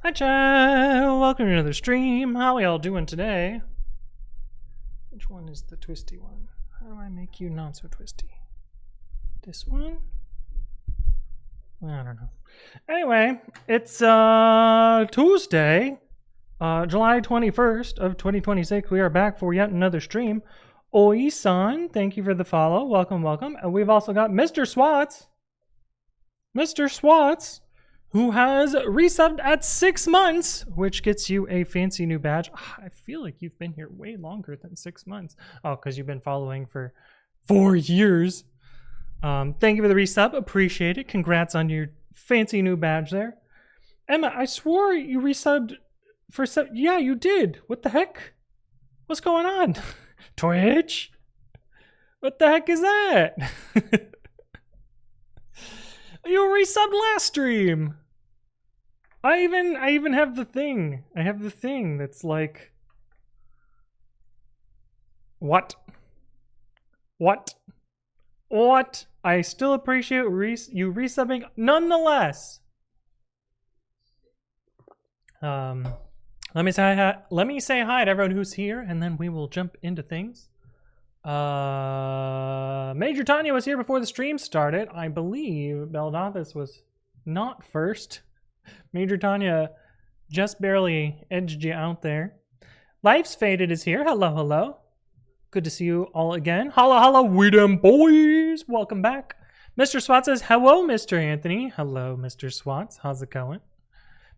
Hi chat, welcome to another stream. How are y'all doing today? Which one is the twisty one? How do I make you not so twisty? This one? I don't know. Anyway, it's Tuesday, July 21st of 2026. We are back for yet another stream. Oi-san, thank you for the follow. Welcome, welcome. And we've also got Mr. Swats. Mr. Swats, who has resubbed at 6 months, which gets you a fancy new badge. I feel like you've been here way longer than 6 months. Oh, because you've been following for 4 years. Thank you for the resub. Appreciate it. Congrats on your fancy new badge there. Emma, I swore you resubbed for yeah, you did. What the heck? What's going on? Twitch? What the heck is that? You resubbed last stream. I even have the thing. I have the thing that's like, what? I still appreciate you resubbing nonetheless. Let me say hi to everyone who's here, and then we will jump into things. Major Tanya was here before the stream started. I believe Beldathis was not first. Major Tanya just barely edged you out there. Life's Faded is here. Hello, hello. Good to see you all again. Holla, holla, we them boys. Welcome back. Mr. Swat says, hello, Mr. Anthony. Hello, Mr. Swats. How's it going?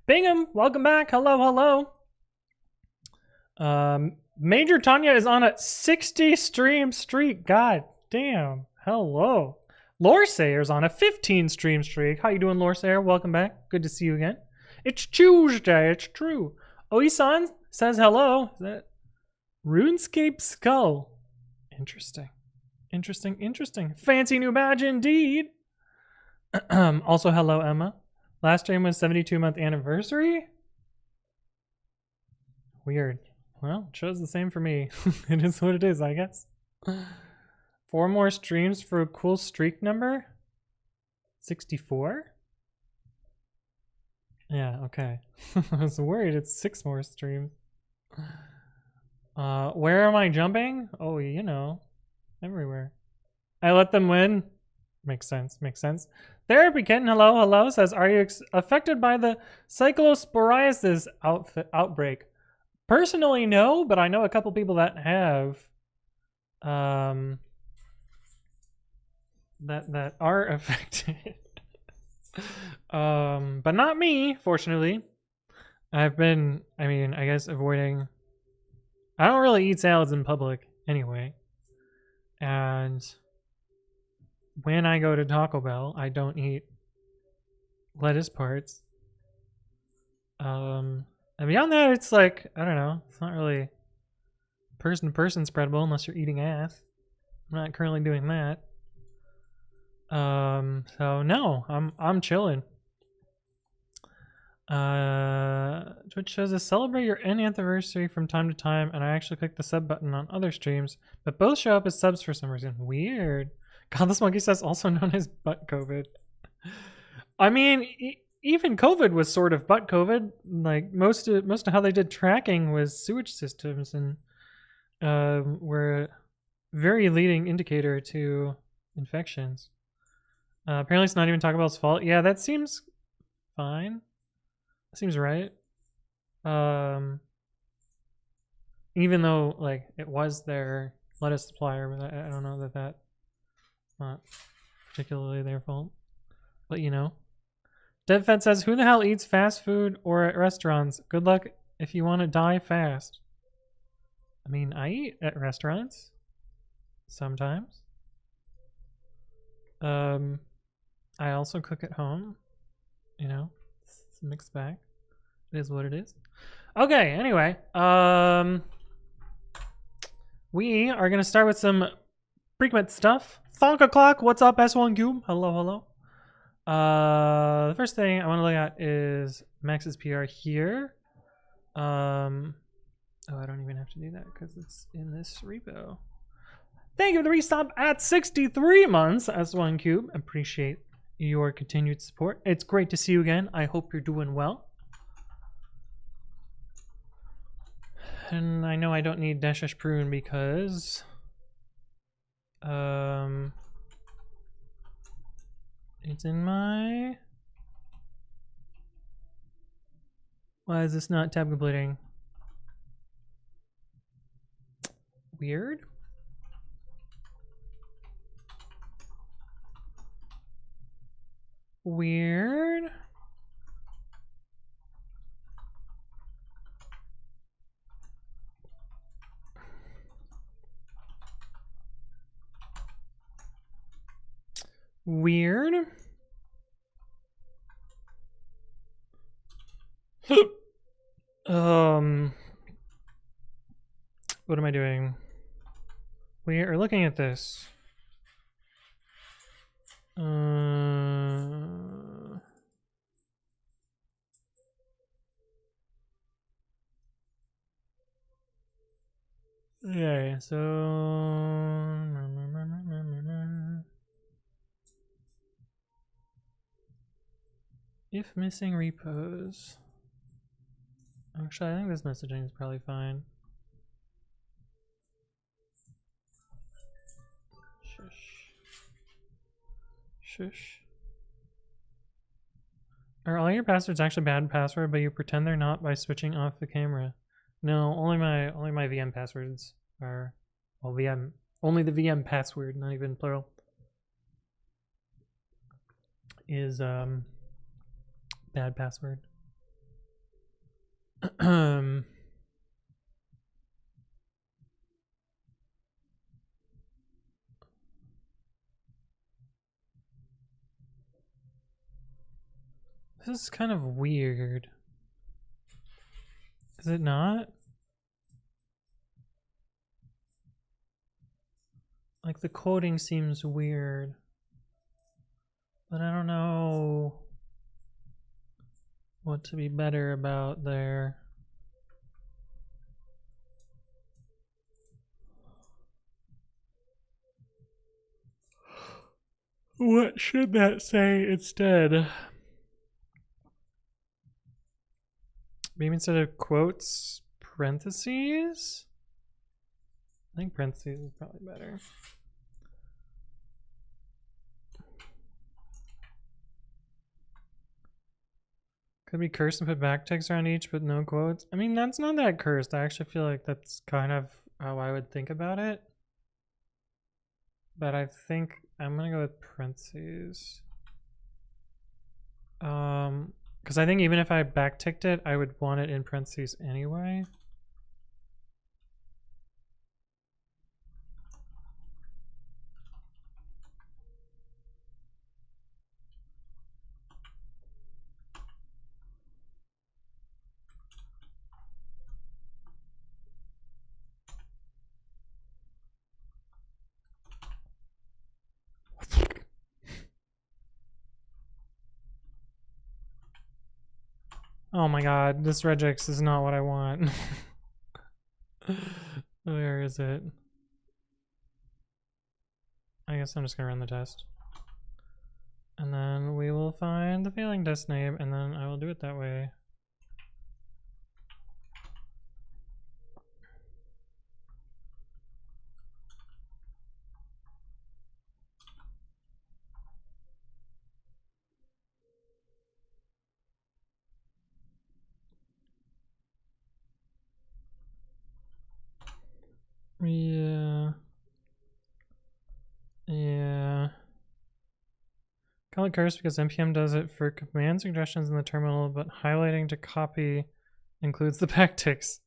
Bingham, welcome back. Hello, hello. Major Tanya is on a 60 stream streak. God damn. Hello. Loresayer's on a 15 stream streak. How you doing, Loresayer? Welcome back. Good to see you again. It's Tuesday. It's true. Oi-san says hello. Is that RuneScape Skull? Interesting. Interesting. Fancy new badge indeed. Also, hello, Emma. Last stream was 72-month anniversary. Weird. Well, it shows the same for me. It is what it is, I guess. 4 more streams for a cool streak number? 64? Yeah, okay. I was worried it's 6 more streams. Where am I jumping? Oh, you know, everywhere. I let them win. Makes sense. Therapy Kitten, hello, says, are you affected by the cyclosporiasis outbreak? Personally, no, but I know a couple people that have. That are affected. But not me, fortunately. I've been, I guess, avoiding. I don't really eat salads in public anyway. And when I go to Taco Bell, I don't eat lettuce parts. And beyond that, it's like, I don't know, it's not really person to person spreadable unless you're eating ass. I'm not currently doing that. So no, I'm chilling. Twitch shows us celebrate your anniversary from time to time, and I actually click the sub button on other streams, but both show up as subs for some reason. Weird. Godless Monkey says, also known as butt COVID. I mean, even COVID was sort of butt COVID. Like most of how they did tracking was sewage systems, and were a very leading indicator to infections. Apparently it's not even Taco Bell's fault. Yeah, that seems fine. Seems right. Even though like it was their lettuce supplier, but I don't know that's not particularly their fault. But you know. DeadFed says, who the hell eats fast food or at restaurants? Good luck if you want to die fast. I mean, I eat at restaurants sometimes. I also cook at home. You know, it's a mixed bag. It is what it is. Okay, anyway, we are gonna start with some frequent stuff. Thonka Clock, what's up, S1 Cube? Hello. The first thing I want to look at is Max's PR here. Oh, I don't even have to do that because it's in this repo. Thank you for the resub at 63 months, S1 Cube. Appreciate your continued support. It's great to see you again. I hope you're doing well. And I know I don't need dash prune because it's in my... Why is this not tab completing? Weird. Weird. Weird. What am I doing? We are looking at this. Okay, so if missing repos. Actually, I think this messaging is probably fine. Shush. Shush. Are all your passwords actually bad password, but you pretend they're not by switching off the camera? No, only my VM passwords are, well, only the VM password, not even plural, is bad password. This is kind of weird. Is it not? Like the coding seems weird, but I don't know what to be better about there. What should that say instead? Maybe instead of quotes, parentheses? I think parentheses is probably better. Could be cursed and put backticks around each, but no quotes. I mean, that's not that cursed. I actually feel like that's kind of how I would think about it. But I think I'm gonna go with parentheses. Because I think even if I backticked it, I would want it in parentheses anyway. Oh my god, this regex is not what I want. Where is it? I guess I'm just gonna run the test. And then we will find the failing test name, and then I will do it that way. Yeah. Call it cursed because npm does it for command suggestions in the terminal, but highlighting to copy includes the backticks.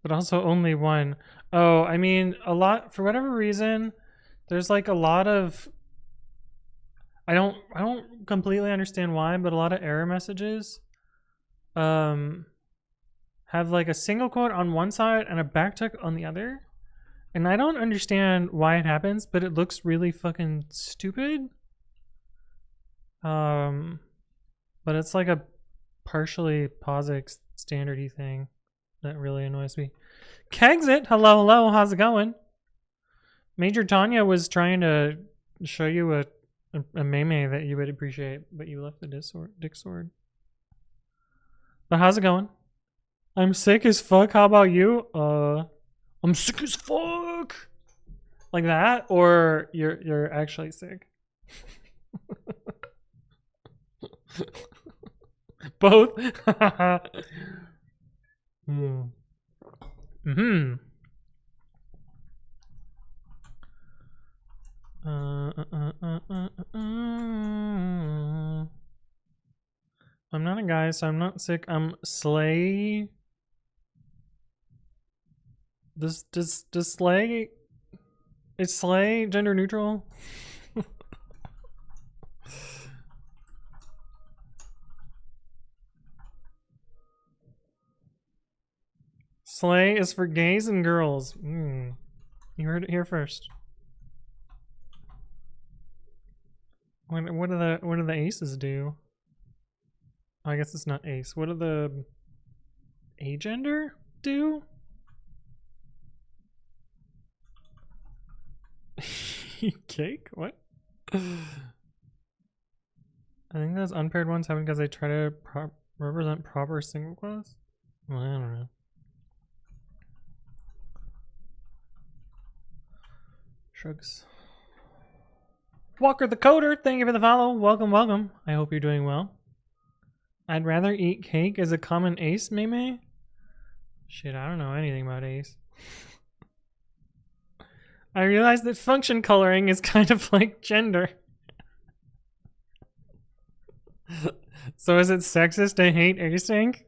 But also only one. Oh, I mean, a lot, for whatever reason, there's like a lot of, I don't completely understand why, but a lot of error messages have like a single quote on one side and a backtick on the other. And I don't understand why it happens, but it looks really fucking stupid. But it's like a partially POSIX standardy thing that really annoys me. Kegsit, hello, how's it going? Major Tanya was trying to show you a meme that you would appreciate, but you left the dick sword. But how's it going? I'm sick as fuck. How about you? I'm sick as fuck. Like that, or you're actually sick. Both. Mm-hmm. I'm not a guy, so I'm not sick. I'm slay. Does slay? Is slay gender neutral? Slay is for gays and girls. You heard it here first. What do the aces do? Oh, I guess it's not ace. What do the agender do? Cake? What? I think those unpaired ones happen because they try to represent proper single clause. Well, I don't know. Shrugs. Walker the Coder, thank you for the follow. Welcome, welcome. I hope you're doing well. I'd rather eat cake as a common ace, Meme. Shit, I don't know anything about ace. I realized that function coloring is kind of like gender. So is it sexist to hate async?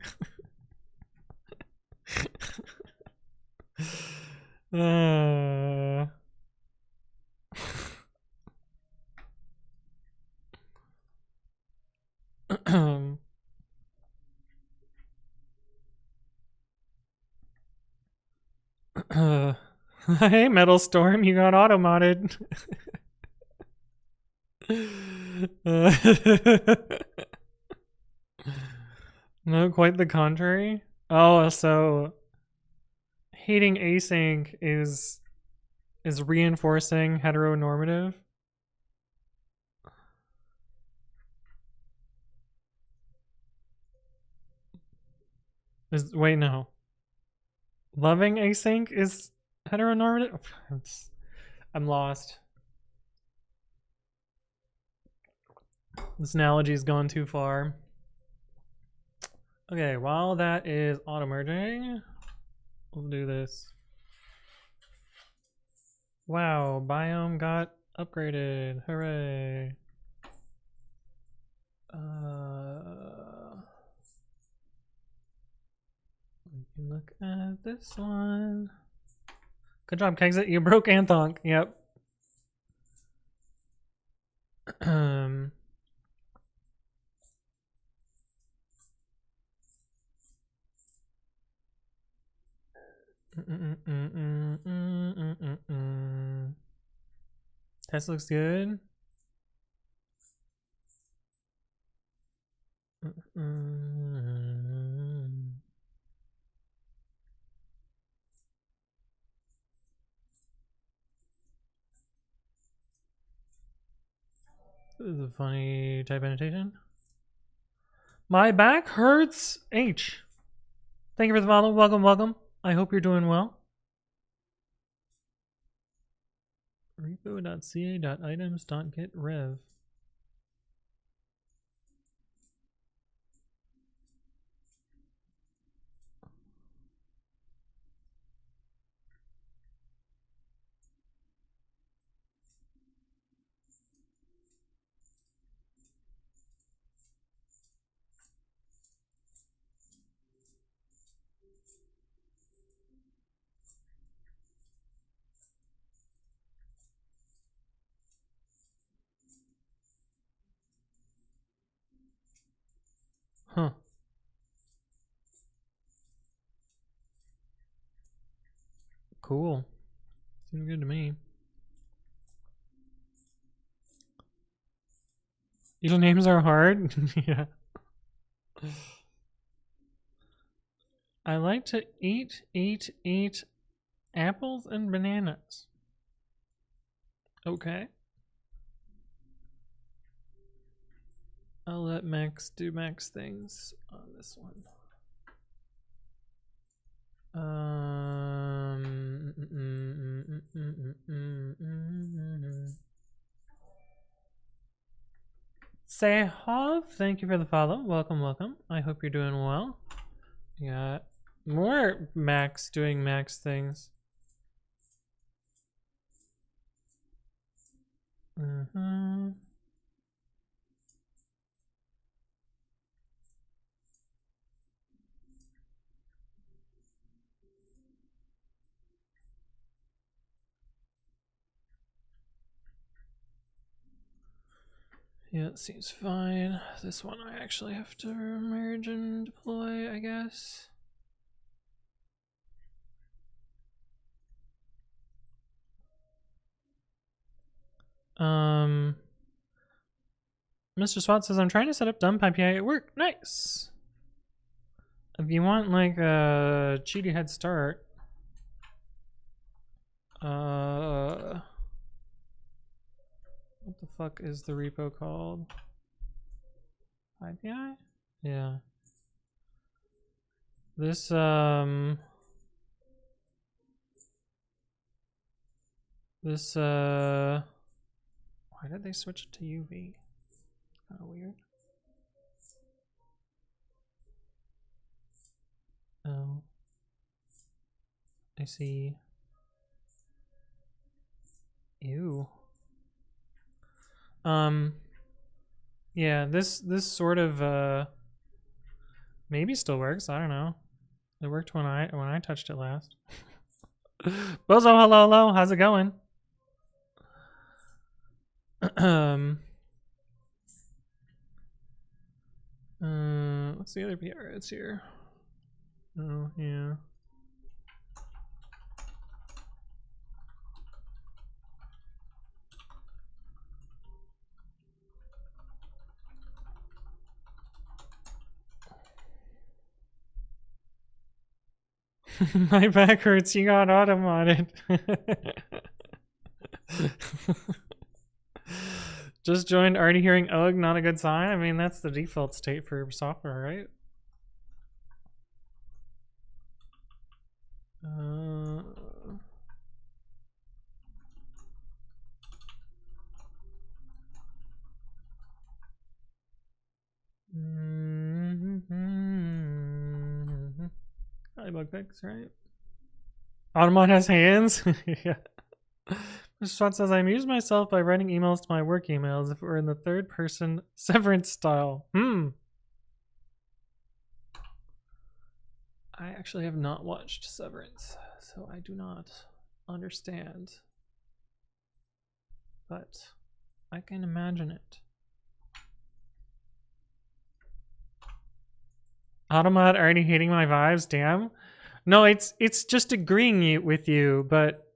Hey, Metal Storm, you got auto-modded. No, quite the contrary. Oh, so hating async is reinforcing heteronormative. Wait, no. Loving async is heteronormative? I'm lost. This analogy's gone too far. Okay, while that is auto-merging, we'll do this. Wow, biome got upgraded. Hooray. We can look at this one. Good job, Kexit. You broke Anthonk. Yep. Test looks good. This is a funny type annotation. My back hurts. H. Thank you for the follow. Welcome, welcome. I hope you're doing well. repo.ca.items.getRev. Huh. Cool. Seems good to me. Usernames are hard. Yeah. I like to eat apples and bananas. Okay. I'll let Max do Max things on this one. Sehov, thank you for the follow. Welcome, welcome. I hope you're doing well. Yeah, more Max doing Max things. Yeah, it seems fine. This one I actually have to merge and deploy, I guess. Mr. Swat says, I'm trying to set up dump API at work. Nice. If you want like a cheaty head start, what the fuck is the repo called? API? Yeah. This why did they switch it to UV? Kind of weird. Oh, I see. Ew. Yeah, this sort of maybe still works. I don't know. It worked when I touched it last. Bozo, hello, hello. How's it going? What's the other PR it's here? Oh, yeah. My back hurts. You got auto-modded. Just joined, already hearing ugh, not a good sign. I mean, that's the default state for software, right? Bug fix, right? Automon has hands. Yeah. Mr. Swat says, I amuse myself by writing emails to my work emails if it were in the third person Severance style. I actually have not watched Severance, so I do not understand. But I can imagine it. Automod already hating my vibes, damn. No, it's just agreeing with you, but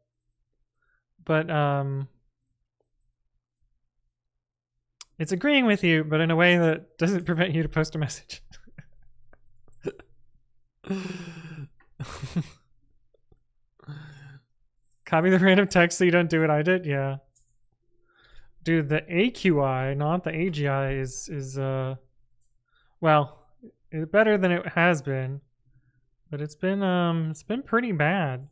it's agreeing with you, but in a way that doesn't prevent you to post a message. Copy the random text so you don't do what I did? Yeah. Dude, the AQI, not the AGI, is well, it's better than it has been. But it's been pretty bad.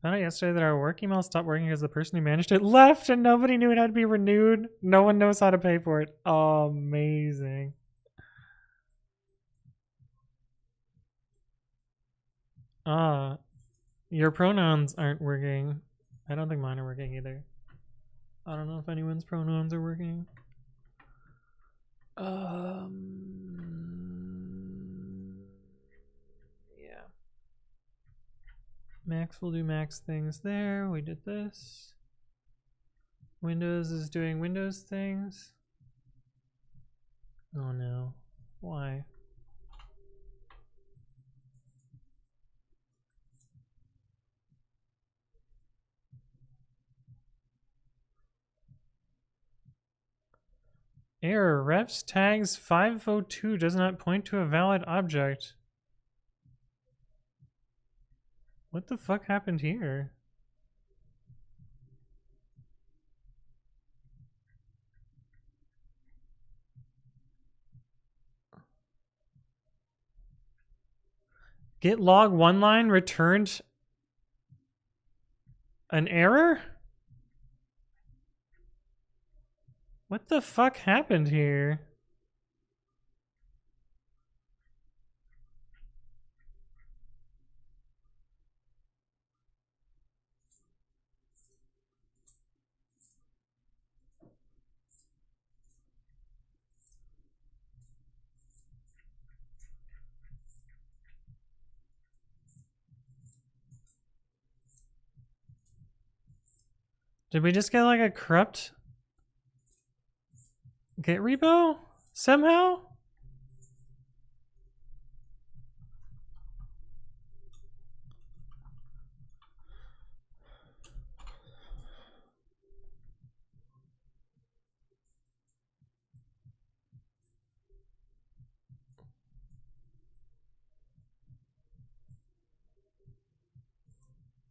Found out yesterday that our work email stopped working because the person who managed it left and nobody knew it had to be renewed. No one knows how to pay for it. Amazing. Your pronouns aren't working. I don't think mine are working either. I don't know if anyone's pronouns are working. Yeah. Max will do Max things there. We did this. Windows is doing Windows things. Oh no. Why? Error. Refs tags 502 does not point to a valid object. What the fuck happened here? Git log one line returned an error? What the fuck happened here? Did we just get like a corrupt Git repo somehow?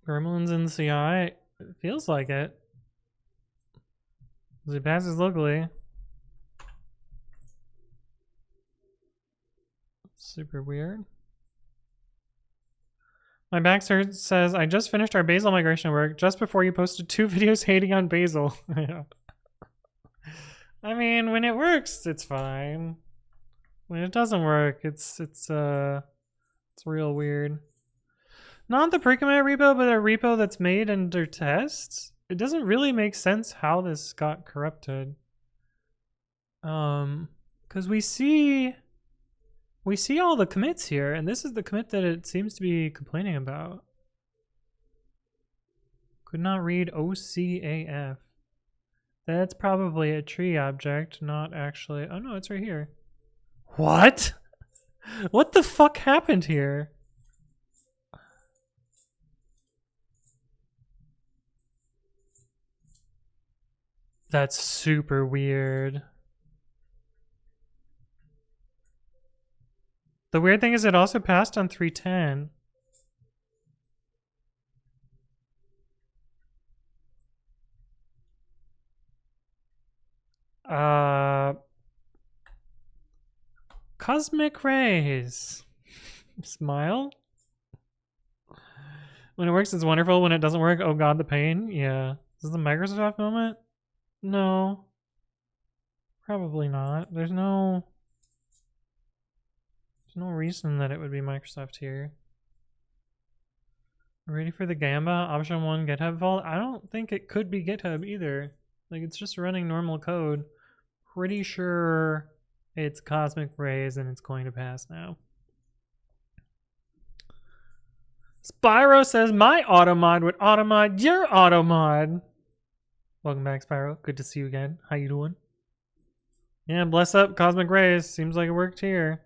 Gremlins in CI? It feels like it. It passes locally. Super weird. My Baxter says, I just finished our Bazel migration work just before you posted 2 videos hating on Bazel. Yeah. I mean, when it works, it's fine. When it doesn't work, it's real weird. Not the pre-commit repo, but a repo that's made under tests. It doesn't really make sense how this got corrupted. Because we see all the commits here, and this is the commit that it seems to be complaining about. Could not read OCAF. That's probably a tree object, not actually. Oh no, it's right here. What? What the fuck happened here? That's super weird. The weird thing is it also passed on 310. Cosmic rays. Smile. When it works, it's wonderful. When it doesn't work, oh god, the pain. Yeah. Is this a Microsoft moment? No. Probably not. There's no reason that it would be Microsoft here. Ready for the Gamba? Option 1 GitHub vault? I don't think it could be GitHub either. Like, it's just running normal code. Pretty sure it's Cosmic Rays and it's going to pass now. Spyro says, my automod would automod your automod. Welcome back, Spyro. Good to see you again. How you doing? Yeah, bless up, Cosmic Rays. Seems like it worked here.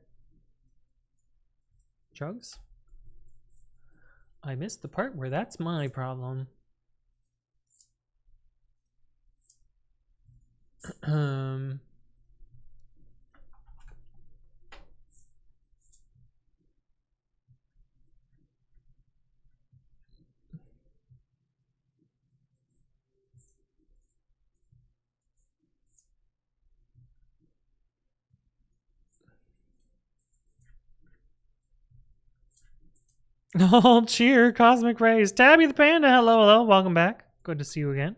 Chugs? I missed the part where that's my problem. Oh, cheer, Cosmic Rays. Tabby the Panda, hello, welcome back. Good to see you again.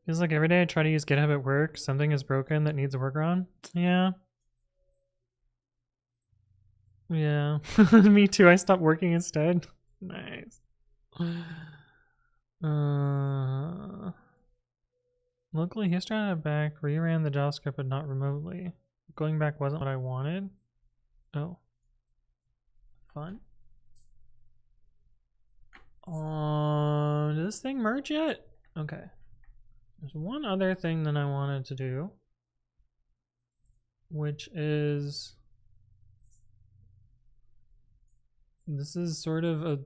Feels like every day I try to use GitHub at work, something is broken that needs a workaround. Yeah. Yeah. Me too. I stopped working instead. Nice. Locally, he started back, reran the JavaScript, but not remotely. Going back wasn't what I wanted. Oh. Fun. Did this thing merge yet? Okay. There's one other thing that I wanted to do, which is, this is sort of a,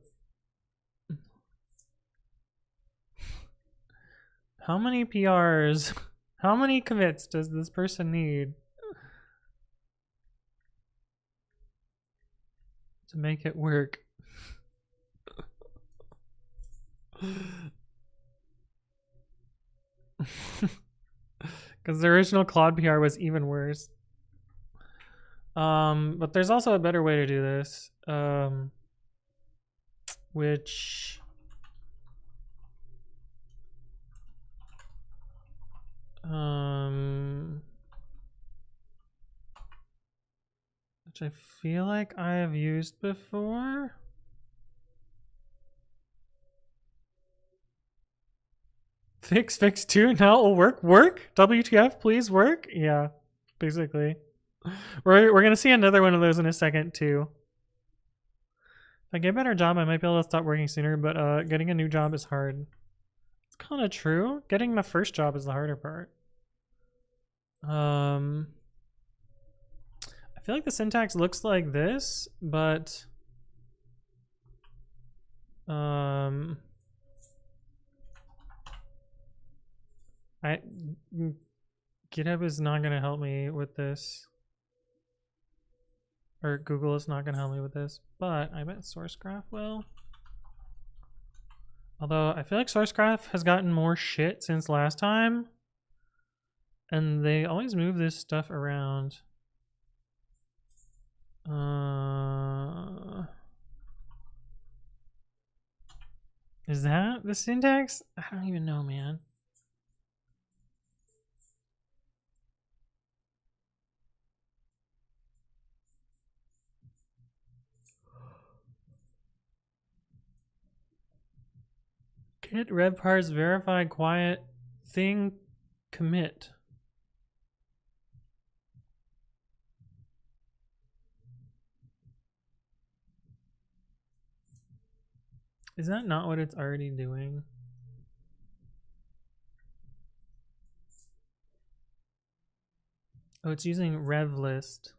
how many PRs, how many commits does this person need to make it work? Because the original Claude PR was even worse. But there's also a better way to do this, which I feel like I have used before. Fix 2, now it'll work. WTF, please work. Yeah, basically. We're gonna see another one of those in a second too. If I get a better job, I might be able to stop working sooner, but getting a new job is hard. It's kind of true. Getting the first job is the harder part. I feel like the syntax looks like this, but GitHub is not going to help me with this, or Google is not going to help me with this, but I bet SourceGraph will. Although I feel like SourceGraph has gotten more shit since last time, and they always move this stuff around. Is that the syntax? I don't even know, man. Git revparse verify quiet thing commit. Is that not what it's already doing? Oh, it's using rev list.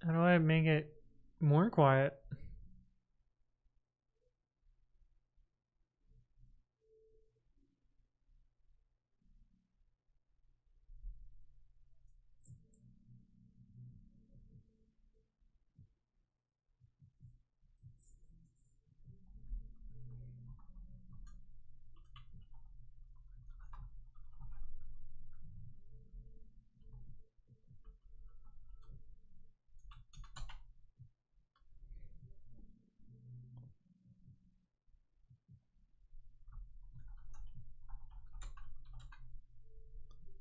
How do I make it more quiet?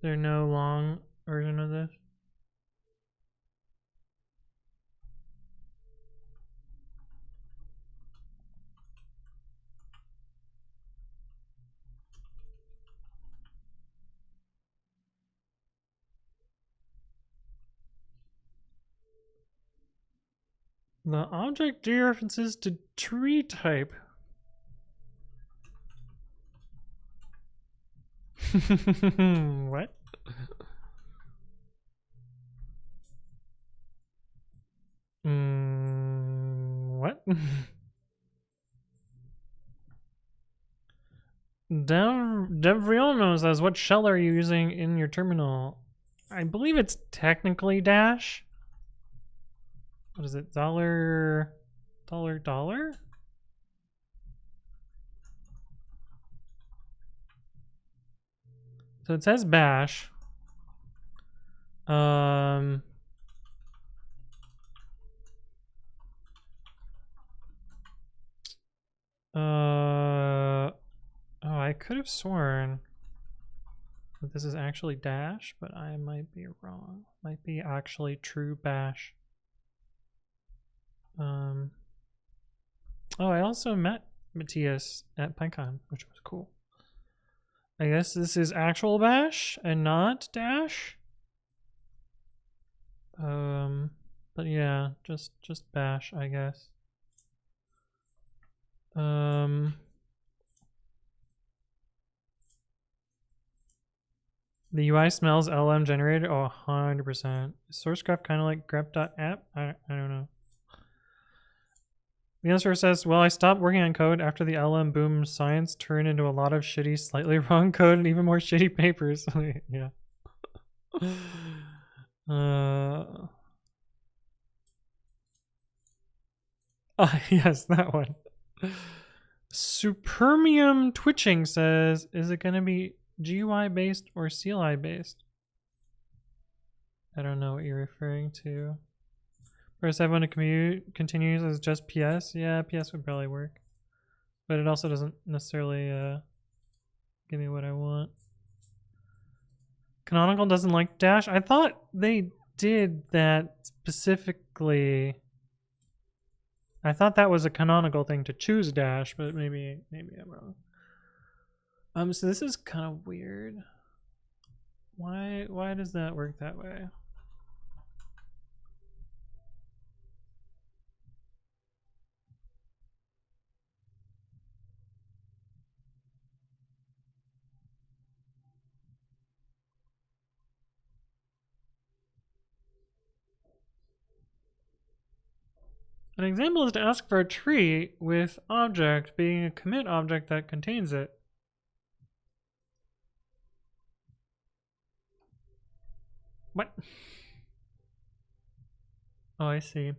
There's no long version of this? The object dereferences to tree type. What? What? Devriono says, what shell are you using in your terminal? I believe it's technically dash. What is it? Dollar? So it says bash. Oh, I could have sworn that this is actually dash, but I might be wrong. Might be actually true bash. Oh, I also met Matthias at PyCon, which was cool. I guess this is actual bash and not dash. But yeah, just bash, I guess. The UI smells LM generated. Oh, 100%. Is source graph kind of like grep.app? I don't know. The answer says, well, I stopped working on code after the LM boom science turned into a lot of shitty, slightly wrong code and even more shitty papers. Yeah. Yes, that one. Supermium Twitching says, is it going to be GUI based or CLI based? I don't know what you're referring to. First, I want to continues as just PS. Yeah, PS would probably work, but it also doesn't necessarily give me what I want. Canonical doesn't like dash. I thought they did that specifically. I thought that was a canonical thing to choose dash, but maybe I'm wrong. So this is kind of weird. Why does that work that way? An example is to ask for a tree with object being a commit object that contains it. What? Oh, I see.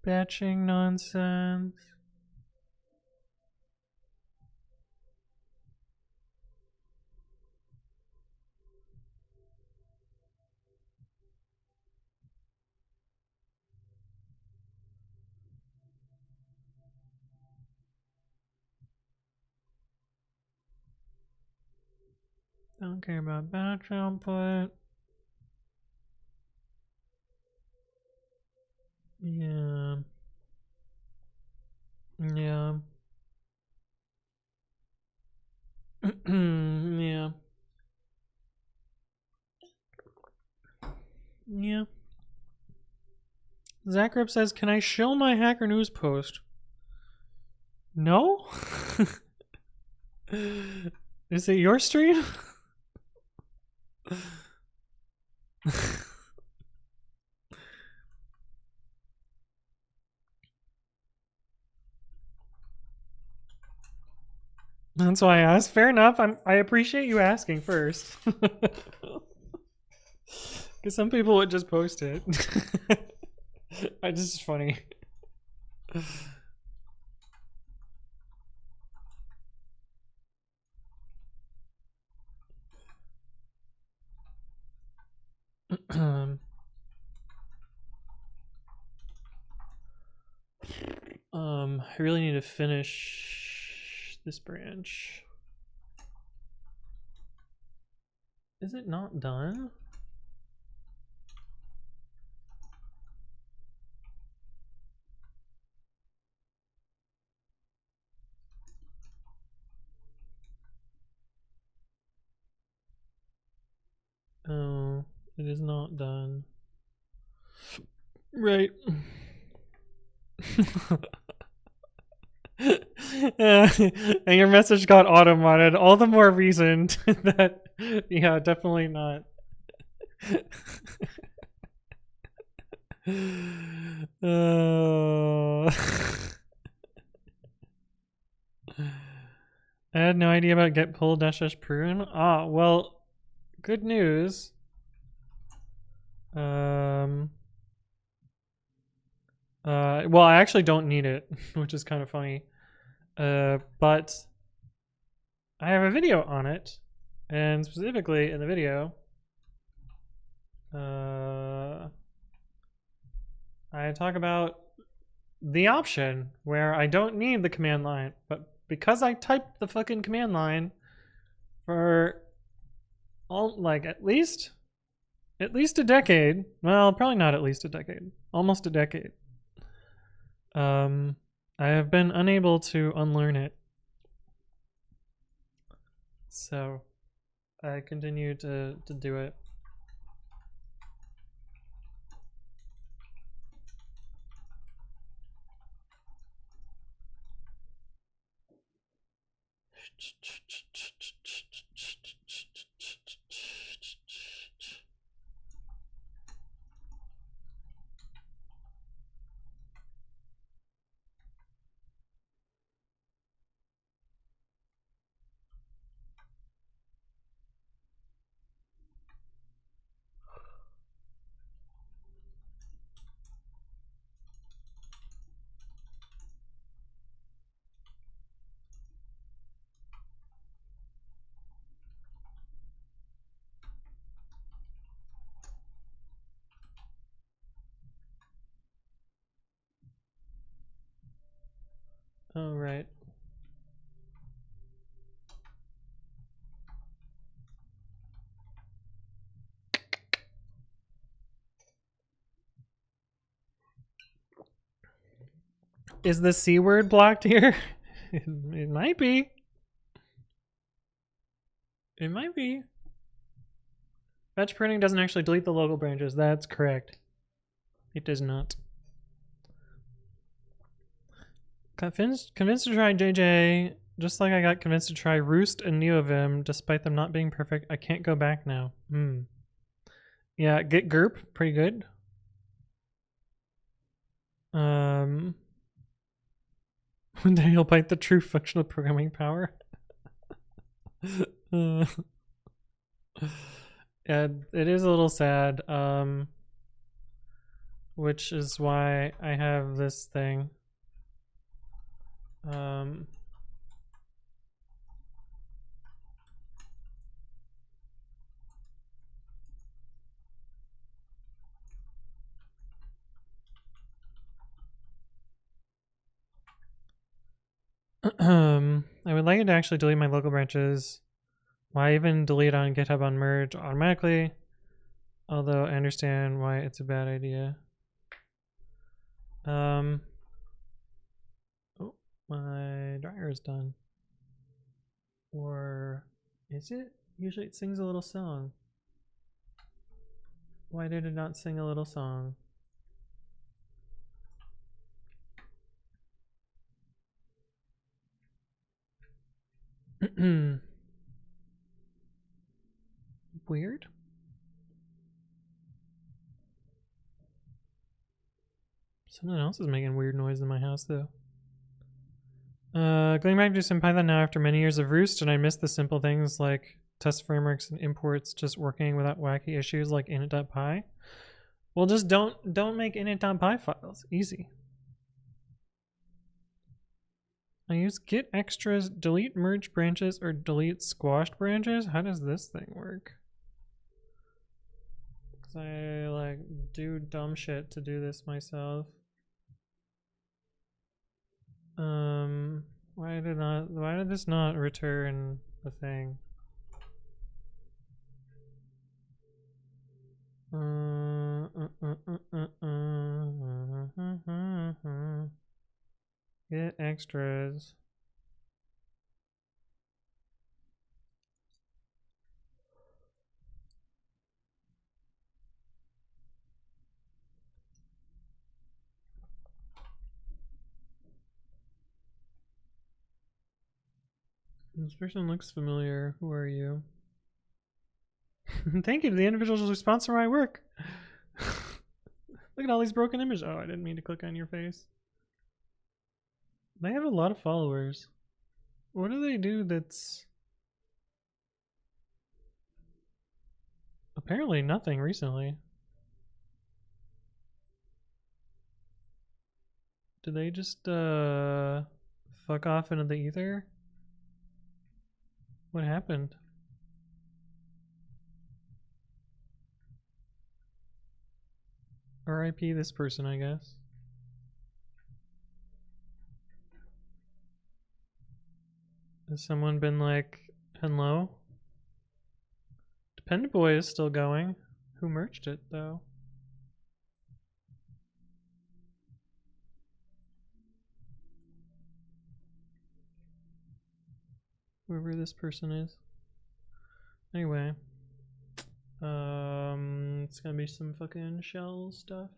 Batching nonsense. Don't care about batch output. Yeah. Yeah. Yeah. Yeah. Zachrip says, can I shill my Hacker News post? No? Is it your stream? That's why I asked. Fair enough. I appreciate you asking first. Because some people would just post it. It's just funny. I really need to finish this branch. Is it not done? Oh, it is not done. Right. And your message got auto-modded. All the more reason that, yeah, definitely not. I had no idea about get pull dash dash prune. Ah, well, good news. Well, I actually don't need it, which is kind of funny. But I have a video on it, and specifically in the video, I talk about the option where I don't need the command line, but because I typed the fucking command line for at least a decade. Well, probably not at least a decade. Almost a decade. I have been unable to unlearn it. So I continue to do it. All right. Is the C word blocked here? It might be. It might be. Batch printing doesn't actually delete the local branches. That's correct. It does not. Convinced to try JJ, just like I got convinced to try Roost and NeoVim, despite them not being perfect. I can't go back now. Yeah, get Gerp, pretty good. One day you'll bite the true functional programming power. Yeah, it is a little sad. Which is why I have this thing. I would like it to actually delete my local branches. Why even delete on GitHub on merge automatically? Although I understand why it's a bad idea. Oh, my dryer is done. Or is it? Usually it sings a little song. Why did it not sing a little song? Weird. Something else is making weird noise in my house though. Going back to some Python now after many years of Roost, and I miss the simple things like test frameworks and imports just working without wacky issues like init.py. Well, just don't make init.py files. Easy. I use git extras, delete merged branches, or delete squashed branches. How does this thing work? Because I like do dumb shit to do this myself. Why did this not return the thing? Get extras. This person looks familiar. Who are you? Thank you to the individuals who sponsor my work. Look at all these broken images. Oh, I didn't mean to click on your face. They have a lot of followers. What do they do that's... Apparently nothing recently. Do they just fuck off into the ether? What happened? RIP this person, I guess. Has someone been like, hello? Dependent Boy is still going. Who merged it, though? Whoever this person is. Anyway. It's gonna be some fucking shell stuff.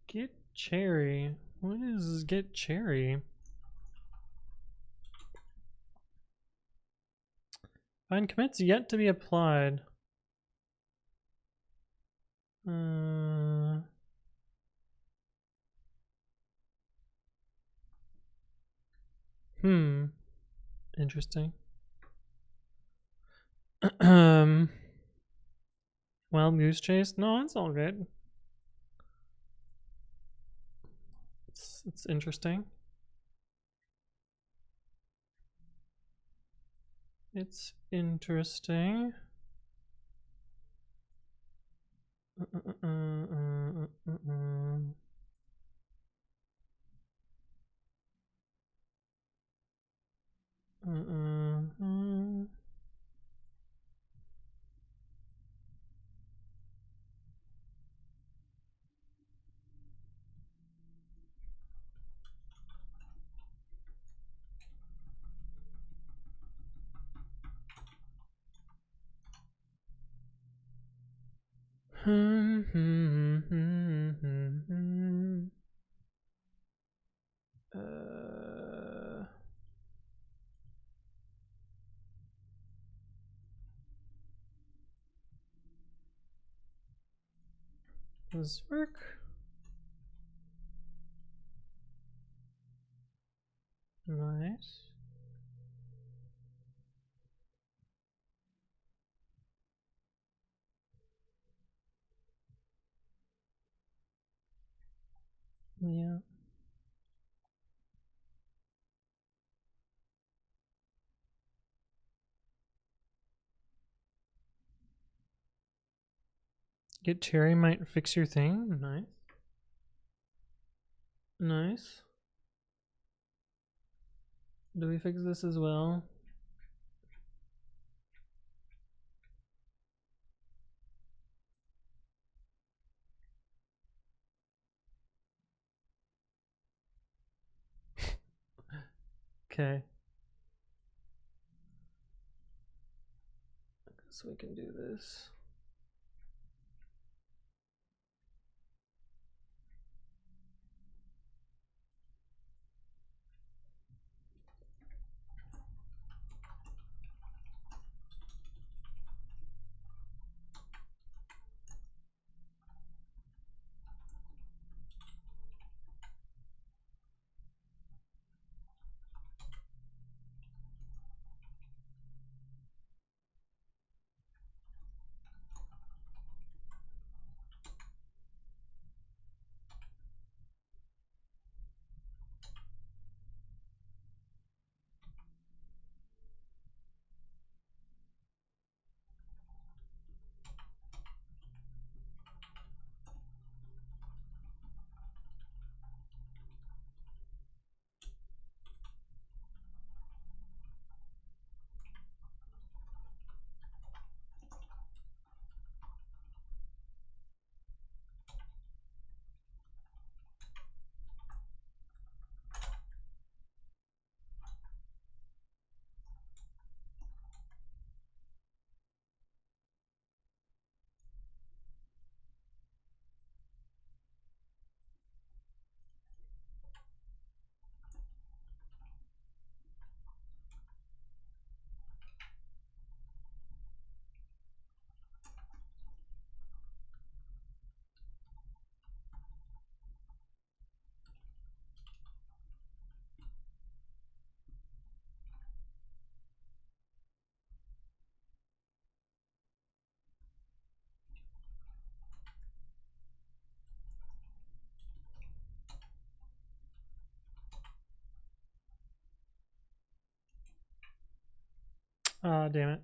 Get cherry. What is get cherry? Find commits yet to be applied. Interesting. Wild goose chase? No, it's all good. It's interesting. It's interesting. Does this work? Nice. Yeah. Get cherry might fix your thing. Nice. Nice. Do we fix this as well? Okay. I guess we can do this. God damn it.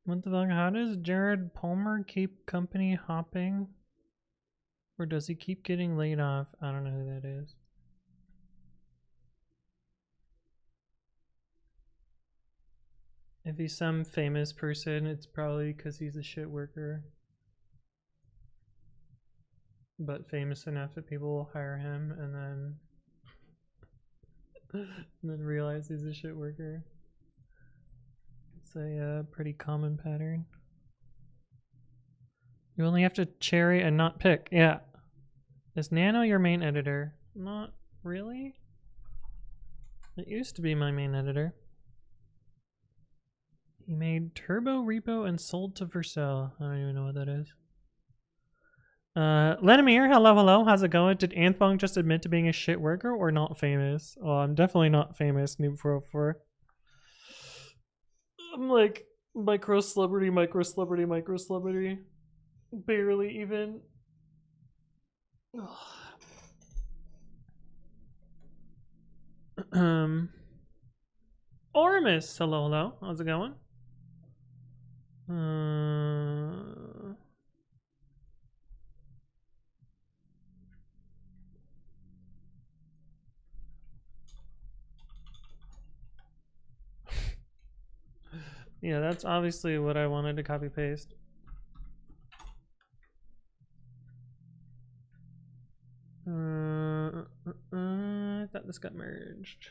What the fuck? How does Jared Palmer keep company hopping? Or does he keep getting laid off? I don't know who that is. If he's some famous person, it's probably because he's a shit worker. But famous enough that people will hire him and then realize he's a shit worker. It's a pretty common pattern. You only have to cherry and not pick. Yeah. Is Nano your main editor? Not really. It used to be my main editor. He made Turbo Repo and sold to Vercel. I don't even know what that is. Lenimir, hello. How's it going? Did Anthong just admit to being a shit worker or not famous? Oh, I'm definitely not famous, Noob404. I'm like micro celebrity. Barely even. Ormus, hello. How's it going? Yeah, that's obviously what I wanted to copy paste. I thought this got merged.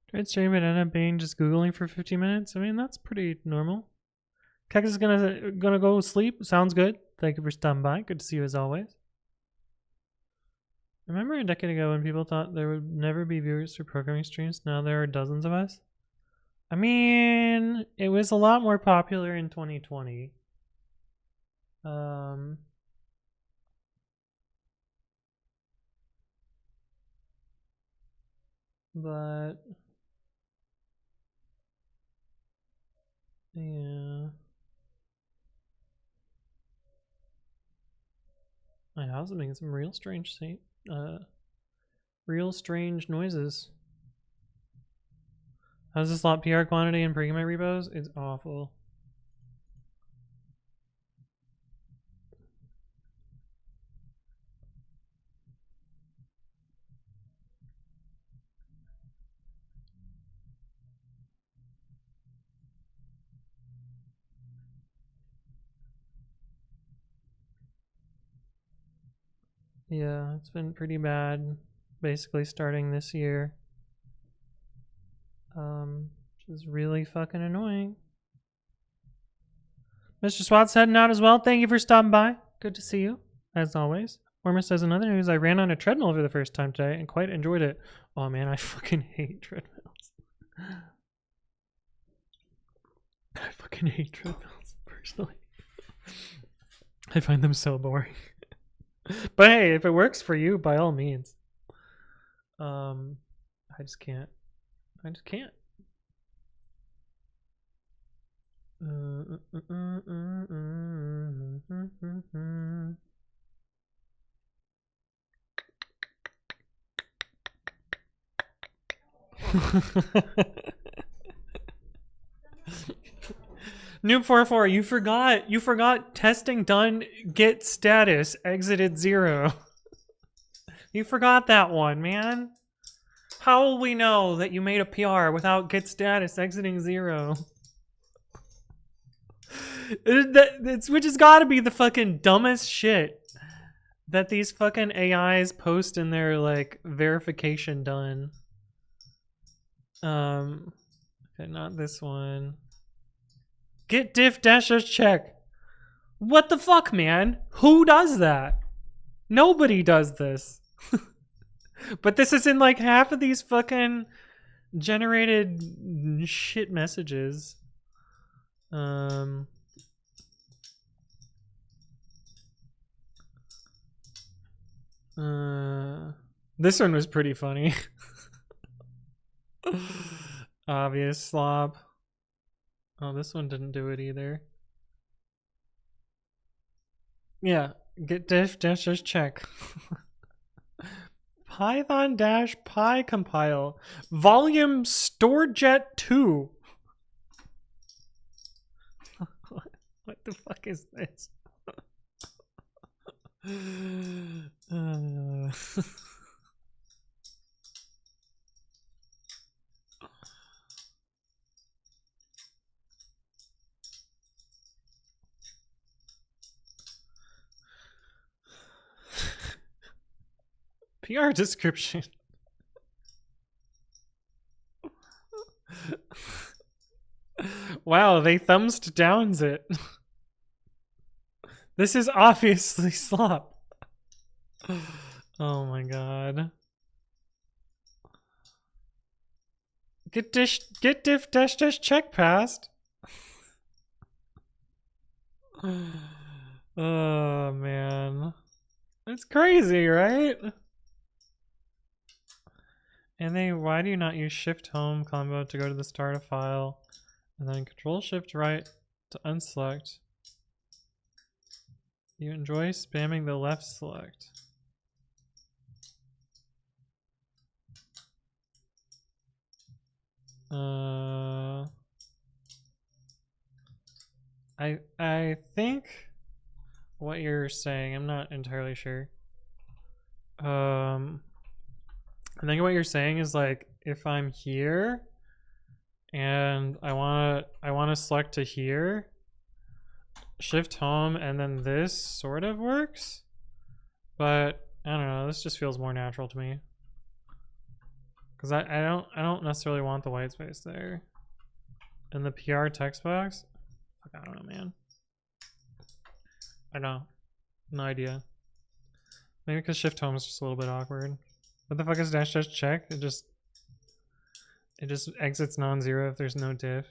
Tried stream and ended up being just Googling for 15 minutes. I mean, that's pretty normal. Cactus is gonna go sleep. Sounds good. Thank you for stopping by. Good to see you as always. Remember a decade ago when people thought there would never be viewers for programming streams? Now there are dozens of us. I mean, it was a lot more popular in 2020. But yeah, my house is making some real strange noises. How's this lot PR quantity and pre-commit repos? It's awful. Yeah, it's been pretty bad, basically starting this year. Which is really fucking annoying. Mr. Swat's heading out as well. Thank you for stopping by. Good to see you, as always. Ormer says another news. I ran on a treadmill for the first time today and quite enjoyed it. Oh man, I fucking hate treadmills. I fucking hate treadmills, personally. I find them so boring. But hey, if it works for you, by all means. I just can't. I just can't. Noob44, you forgot testing done, get status, exited 0. You forgot that one, man. How will we know that you made a PR without get status, exiting 0? Which has got to be the fucking dumbest shit that these fucking AIs post in their, like, verification done. Okay, not this one. Get diff dash check. What the fuck, man? Who does that? Nobody does this. But this is in like half of these fucking generated shit messages. This one was pretty funny. Obvious slob. Oh, this one didn't do it either. Yeah, get diff dash check. Python dash py compile volume storejet 2. What the fuck is this? PR description. Wow, they thumbs downs it. This is obviously slop. Oh my god. Get diff dash dash check passed. Oh man. It's crazy, right? And then why do you not use shift home combo to go to the start of file and then control shift right to unselect? You enjoy spamming the left select. I think what you're saying, I'm not entirely sure. I think what you're saying is like if I'm here and I wanna select to here, shift home and then this sort of works, but I don't know, this just feels more natural to me. Cause I don't necessarily want the white space there. And the PR text box? I don't know, man. I know. No idea. Maybe because shift home is just a little bit awkward. What the fuck is dash dash check? It just exits non-zero if there's no diff.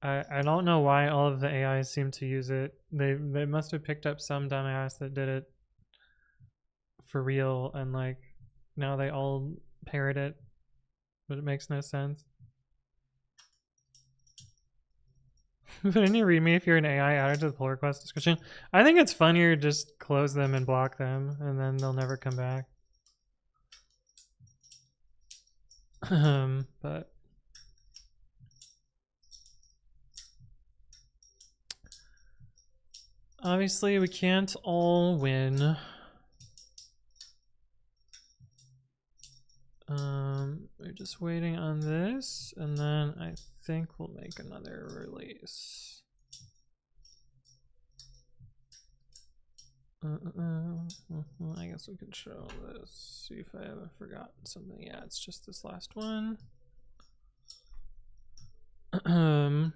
I don't know why all of the AIs seem to use it. They must have picked up some dumbass that did it for real and like now they all parrot it, but it makes no sense. Wouldn't you read me if you're an AI added to the pull request description? I think it's funnier to just close them and block them and then they'll never come back. But obviously we can't all win. We're just waiting on this and then I think we'll make another release. I guess we could show this, see if I haven't forgotten something. Yeah, it's just this last one. I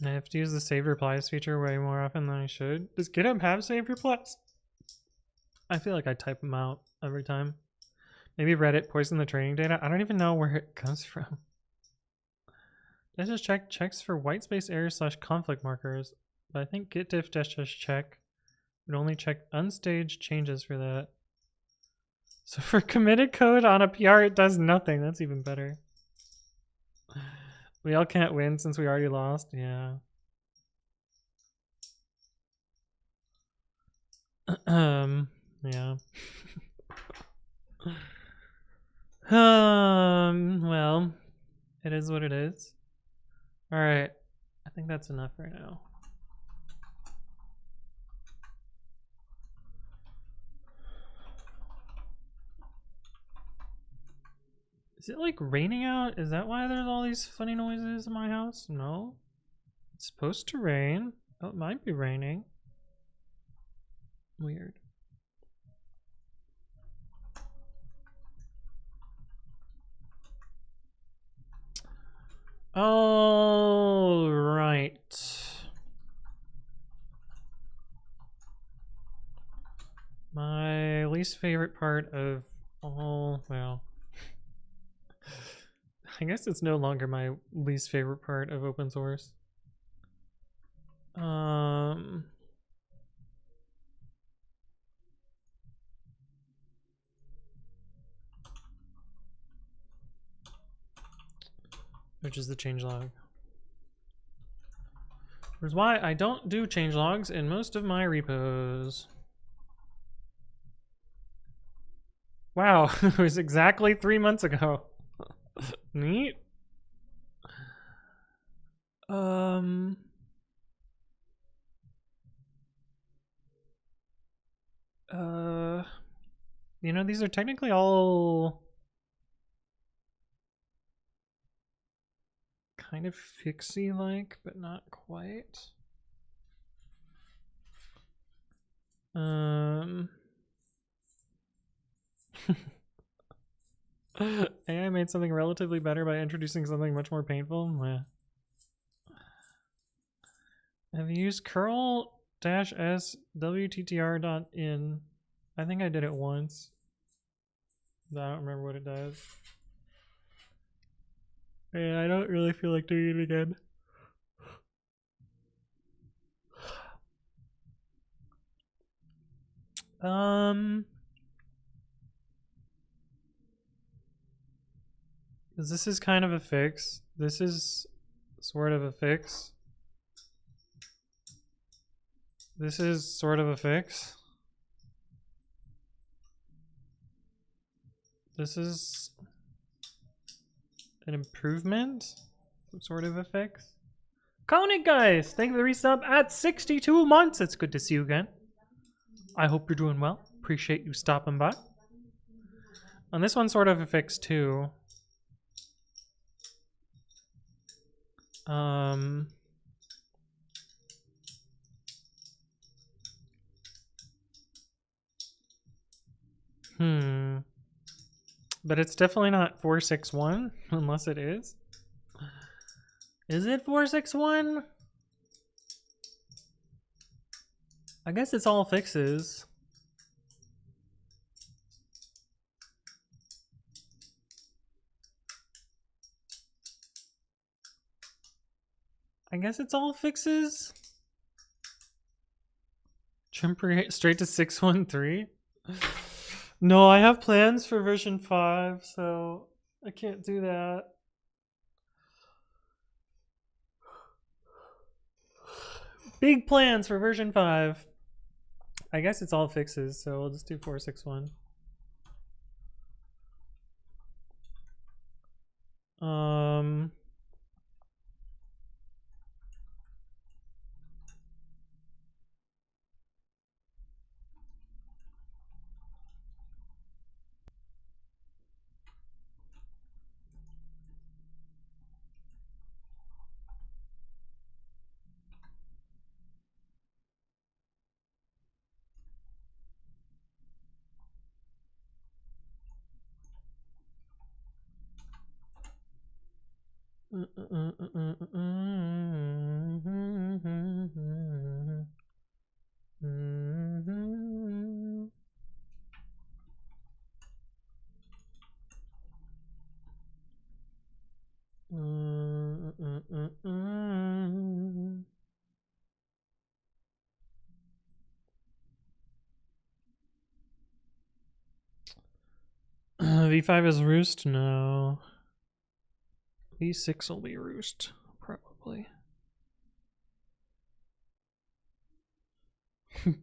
have to use the save replies feature way more often than I should. Does GitHub have save replies? I feel like I type them out every time. Maybe Reddit poisoned the training data. I don't even know where it comes from. Dash dash check checks for whitespace errors / conflict markers, but I think git diff dash dash check It only check unstaged changes for that. So for committed code on a PR, it does nothing. That's even better. We all can't win since we already lost. Yeah. Yeah. Well, it is what it is. All right. I think that's enough right now. Is it like raining out? Is that why there's all these funny noises in my house? No. It's supposed to rain. Oh, it might be raining. Weird. All right. My least favorite part of all, well, I guess it's no longer my least favorite part of open source. Which is the changelog. Which is why I don't do changelogs in most of my repos. Wow, it was exactly 3 months ago. Neat. You know, these are technically all kind of fixie-like, but not quite. AI made something relatively better by introducing something much more painful. Yeah. Have you used curl-s wttr.in? I think I did it once. I don't remember what it does. Yeah, I don't really feel like doing it again. This is kind of a fix. This is sort of a fix. This is sort of a fix. This is an improvement, sort of a fix. Koenig, guys, thank you for the resub at 62 months. It's good to see you again. I hope you're doing well. Appreciate you stopping by. And this one's sort of a fix too. But it's definitely not 461, unless it is. Is it 461? I guess it's all fixes. I guess it's all fixes. Jump straight to 613. No, I have plans for version 5, so I can't do that. Big plans for version 5. I guess it's all fixes, so we'll just do 461. V5 is roost? No. V6 will be roost, probably.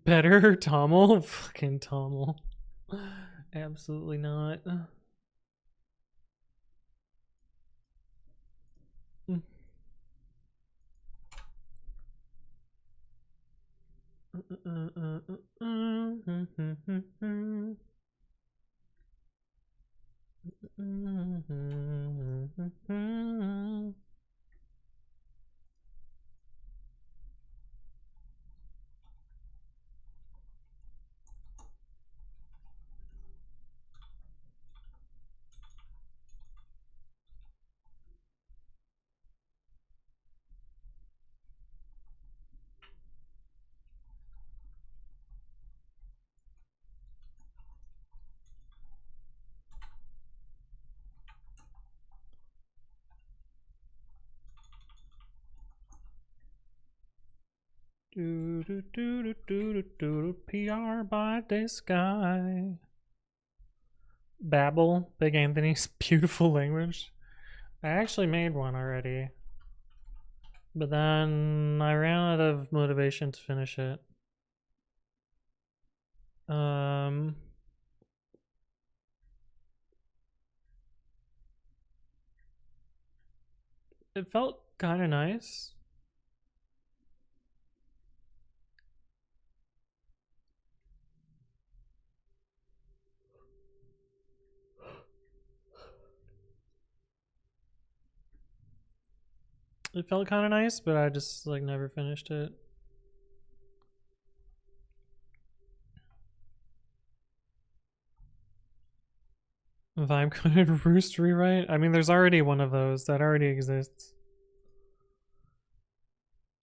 Better Tommel? Fucking Tommel. Absolutely not. PR by this guy. Babel, Big Anthony's beautiful language. I actually made one already, but then I ran out of motivation to finish it. It felt kind of nice. It felt kind of nice, but I just like never finished it. Vibe coded roost rewrite? I mean, there's already one of those that already exists.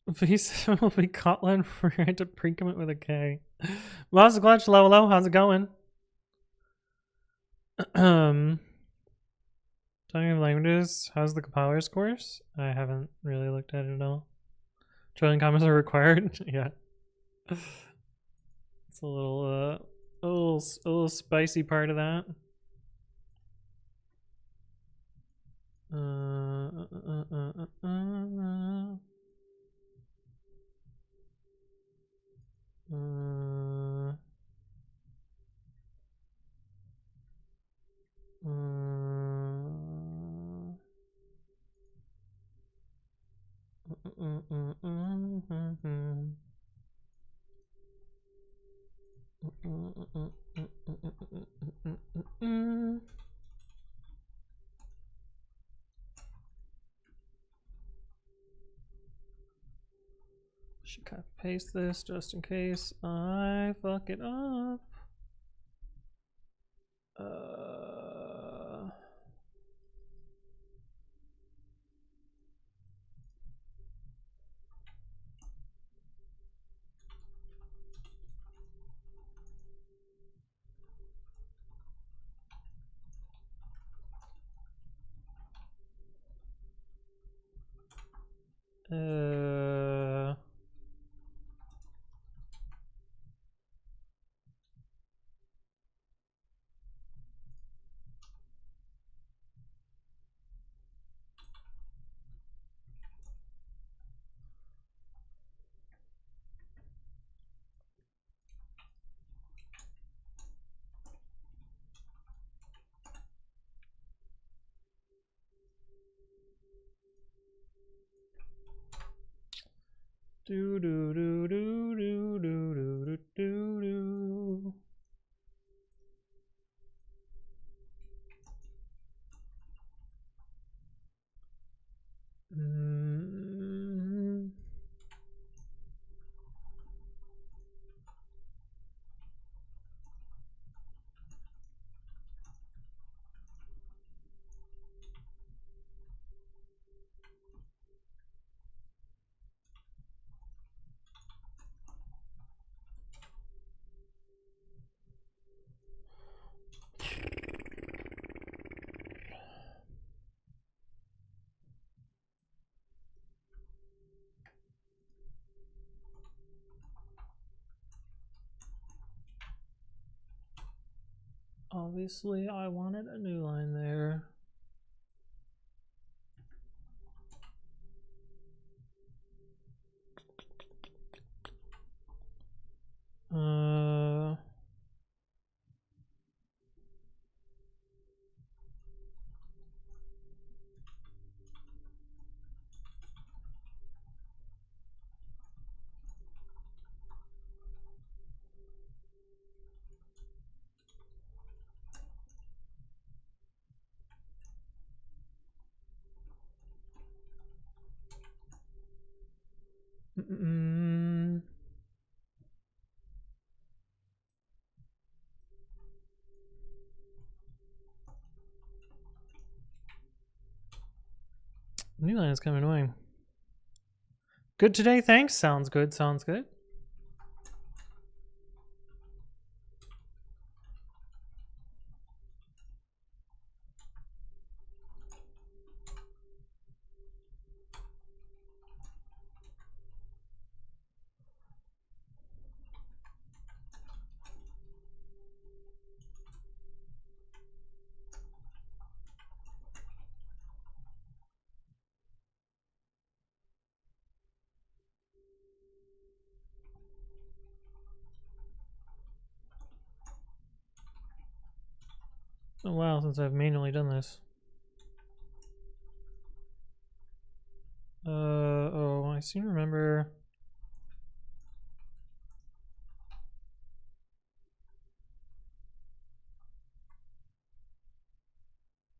V7 will be Kotlin for you to pre-commit with a K. Lots of Clutch, low, how's it going? Talking of languages, how's the compilers course? I haven't really looked at it at all. Trillion comments are required. Yeah. It's a little spicy part of that. Should copy paste this just in case I fuck it up. Do do do do do do do do do. Obviously, I wanted a new line there. New line is kind of annoying. Good today, thanks. Sounds good, sounds good. It's been a while since I've manually done this. Oh, I seem to remember.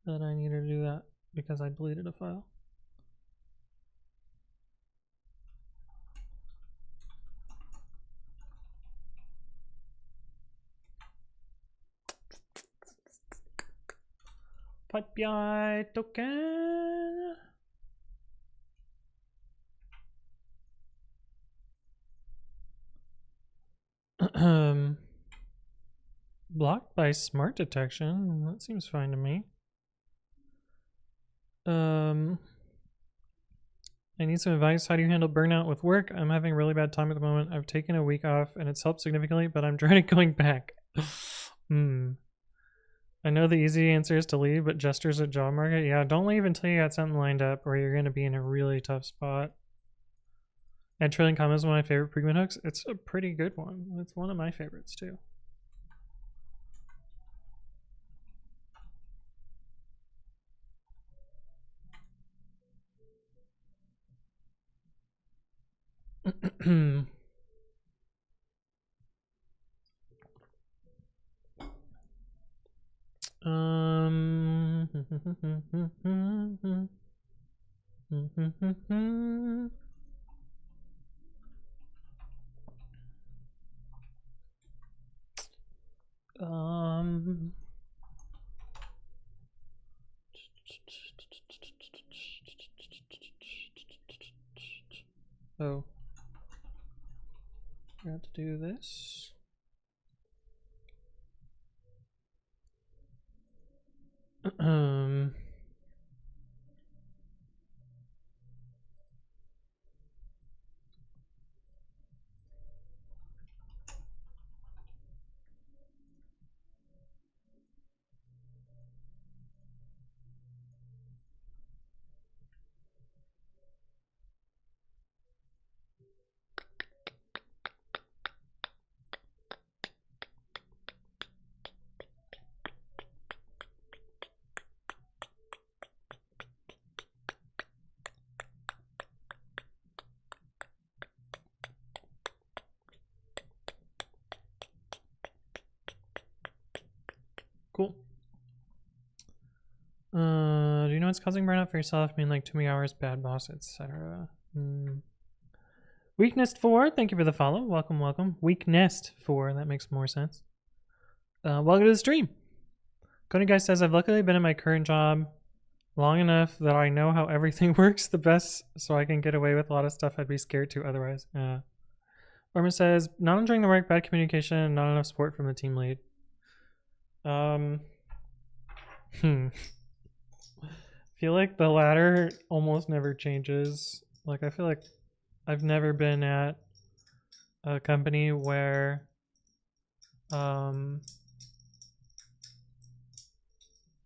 That I needed to do that because I deleted a file. Pipe token. Blocked by smart detection. That seems fine to me. I need some advice. How do you handle burnout with work? I'm having a really bad time at the moment. I've taken a week off and it's helped significantly, but I'm dreading going back. I know the easy answer is to leave, but gestures at job market. Yeah, don't leave until you got something lined up or you're going to be in a really tough spot. And trailing comments is one of my favorite pregame hooks. It's a pretty good one. It's one of my favorites too. Oh, I have to do this. Cool. Do you know what's causing burnout for yourself? I mean, like too many hours, bad boss, etc. Weakness 4, thank you for the follow. Welcome, welcome. Weakness 4, that makes more sense. Welcome to the stream. Cody Guy says, I've luckily been in my current job long enough that I know how everything works the best, so I can get away with a lot of stuff I'd be scared to otherwise. Orma says, not enjoying the work, bad communication, and not enough support from the team lead. I feel like the latter almost never changes. Like, I feel like I've never been at a company where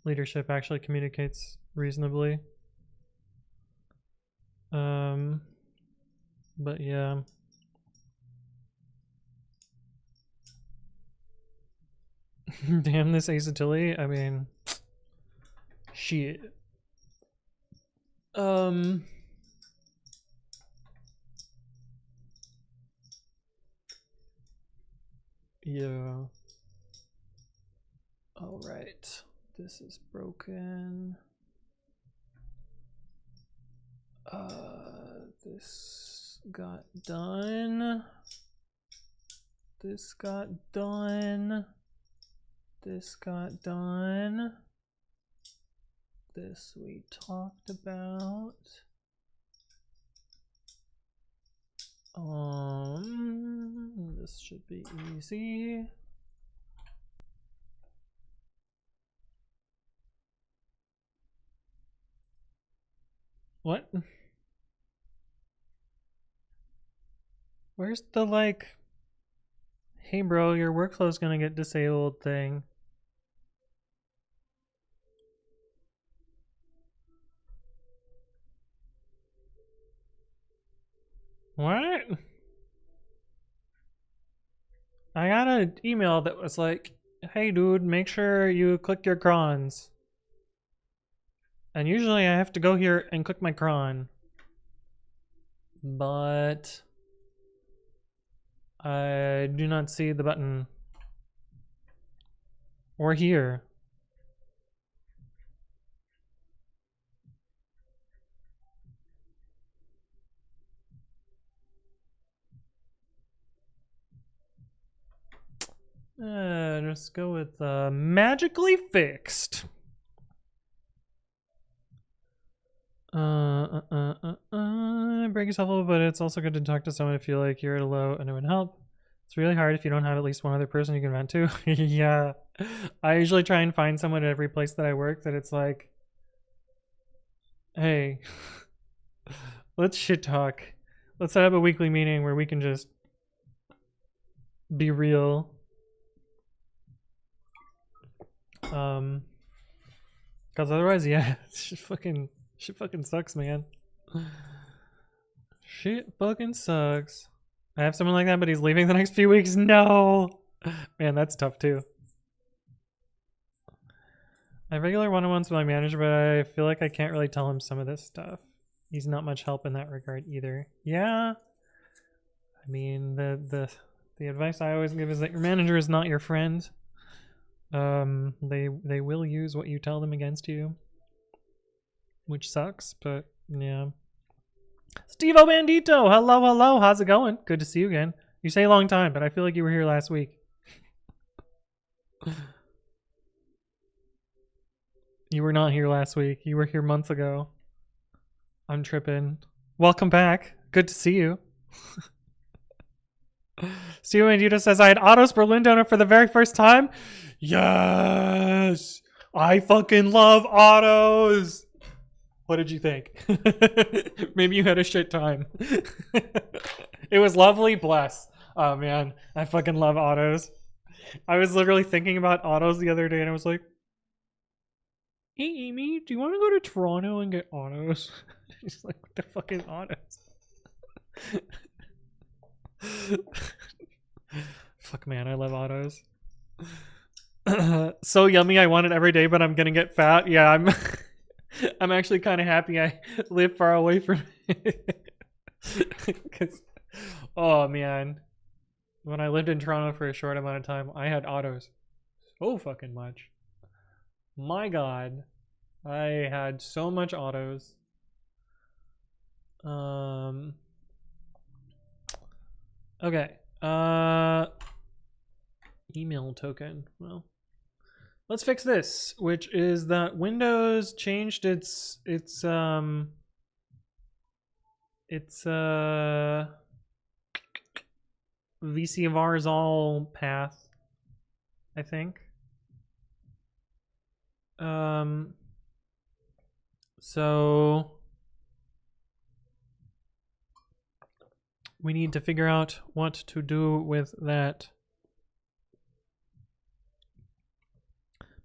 leadership actually communicates reasonably. But yeah. Damn this Azatilli. I mean, shit. Yeah. All right. This is broken. This got done. This got done. This got done. This we talked about. This should be easy. What? Where's the like, hey bro, your workflow's gonna get disabled thing? What? I got an email that was like, hey dude, make sure you click your crons. And usually I have to go here and click my cron. But I do not see the button. Or here. Just go with magically fixed. Break yourself a little, but it's also good to talk to someone if you feel like you're at a low and it would help. It's really hard if you don't have at least one other person you can vent to. Yeah. I usually try and find someone at every place that I work that it's like, hey, let's shit talk. Let's set up a weekly meeting where we can just be real. Because otherwise, yeah, shit fucking sucks, man. Shit fucking sucks. I have someone like that, but he's leaving the next few weeks. No! Man, that's tough too. I have regular one-on-ones with my manager, but I feel like I can't really tell him some of this stuff. He's not much help in that regard either. Yeah. I mean, the advice I always give is that your manager is not your friend. They will use what you tell them against you, which sucks, but yeah. Steve-O Bandito, hello, how's it going? Good to see you again. You say a long time, but I feel like you were here last week. You were not here last week. You were here months ago. I'm tripping. Welcome back. Good to see you. Steve-O Bandito says, I had Otto's Berlin donut for the very first time. Yes! I fucking love Otto's! What did you think? Maybe you had a shit time. It was lovely, bless. Oh man, I fucking love Otto's. I was literally thinking about Otto's the other day and I was like, hey Amy, do you want to go to Toronto and get Otto's? She's like, what the fuck is Otto's? Fuck man, I love Otto's. So yummy, I want it every day, but I'm gonna get fat. Yeah, I'm actually kind of happy I live far away from it. Cause, oh man, when I lived in Toronto for a short amount of time, I had Otto's so fucking much. My God, I had so much Otto's. Okay. Email token. Well, let's fix this, which is that Windows changed its VCVARSAL path, I think. So we need to figure out what to do with that.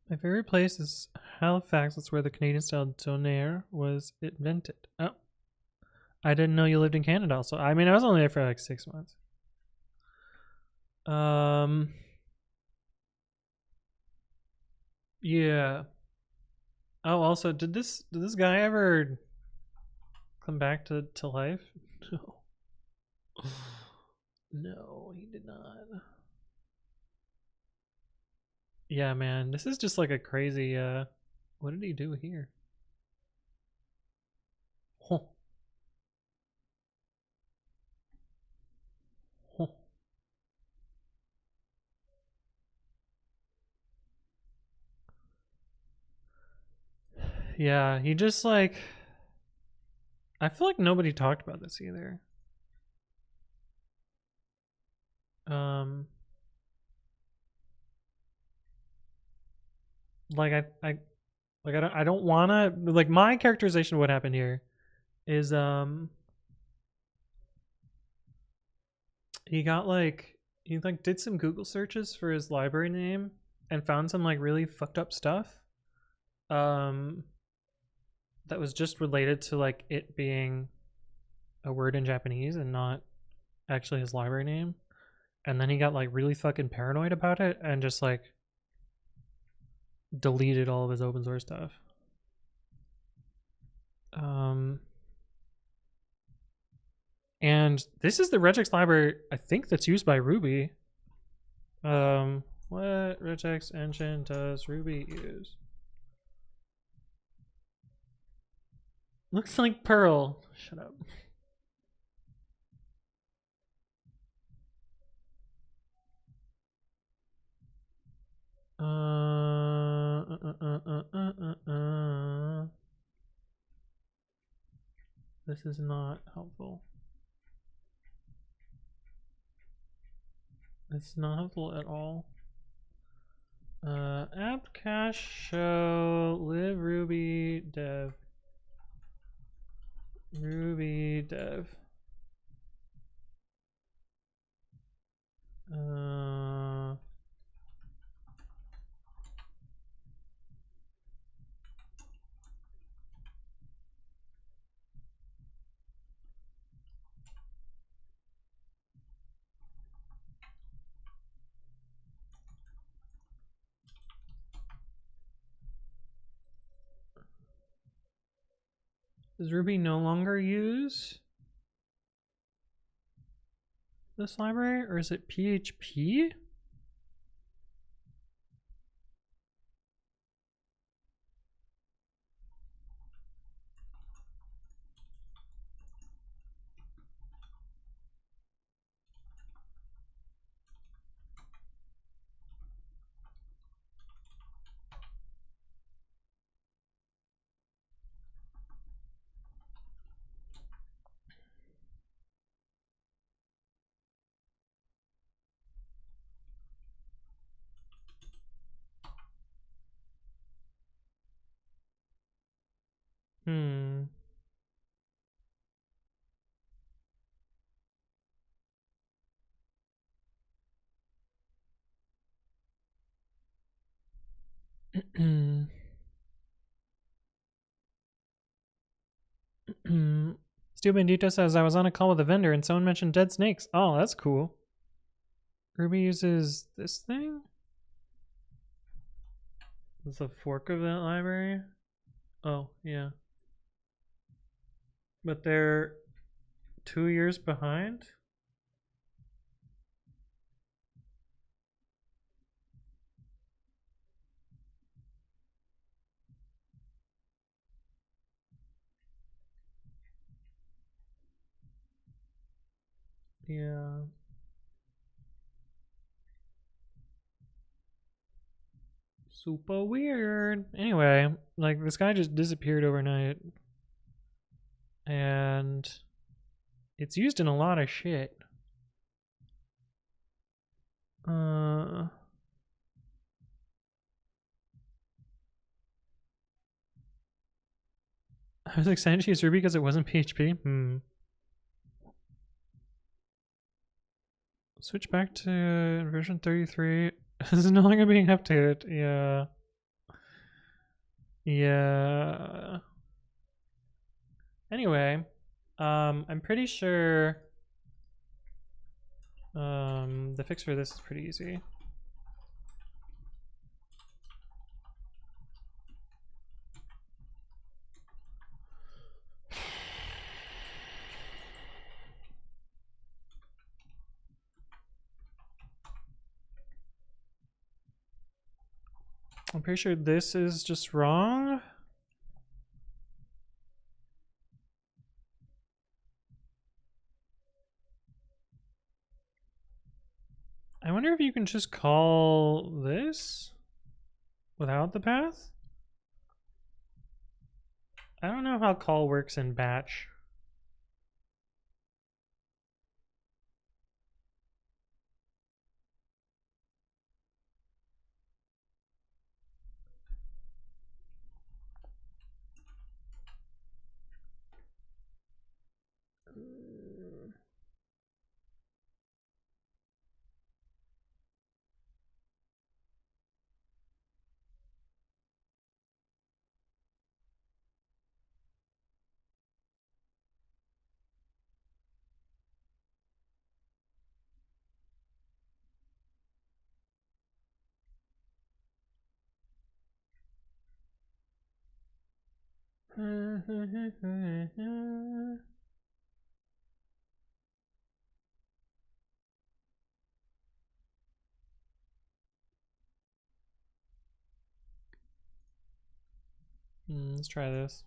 My favorite place is Halifax. That's where the Canadian-style donair was invented. Oh, I didn't know you lived in Canada. Also, I mean, I was only there for like 6 months. Yeah. Oh, also, did this guy ever come back to life? No. No, he did not. Yeah, man, this is just like a crazy. What did he do here? Huh. Huh. Yeah, he just like. I feel like nobody talked about this either. Um, like I don't wanna like my characterization of what happened here is he got like he like did some Google searches for his library name and found some like really fucked up stuff. That was just related to like it being a word in Japanese and not actually his library name. And then he got like really fucking paranoid about it and just like deleted all of his open source stuff. And this is the regex library I think that's used by Ruby. What regex engine does Ruby use? Looks like Perl. Shut up. This is not helpful. It's not helpful at all. Apt cache show live Ruby dev. Ruby dev. Does Ruby no longer use this library, or is it PHP? Hmm. Stu Bandito says, I was on a call with a vendor and someone mentioned dead snakes. Oh, that's cool. Ruby uses this thing? It's a fork of that library? Oh, yeah. But they're 2 years behind? Yeah. Super weird. Anyway, like this guy just disappeared overnight. And it's used in a lot of shit. I was excited to use Ruby because it wasn't PHP. Switch back to version 33. This is no longer being updated. Yeah. Yeah. Anyway, I'm pretty sure the fix for this is pretty easy. I'm pretty sure this is just wrong. I wonder if you can just call this without the path? I don't know how call works in batch. Let's try this.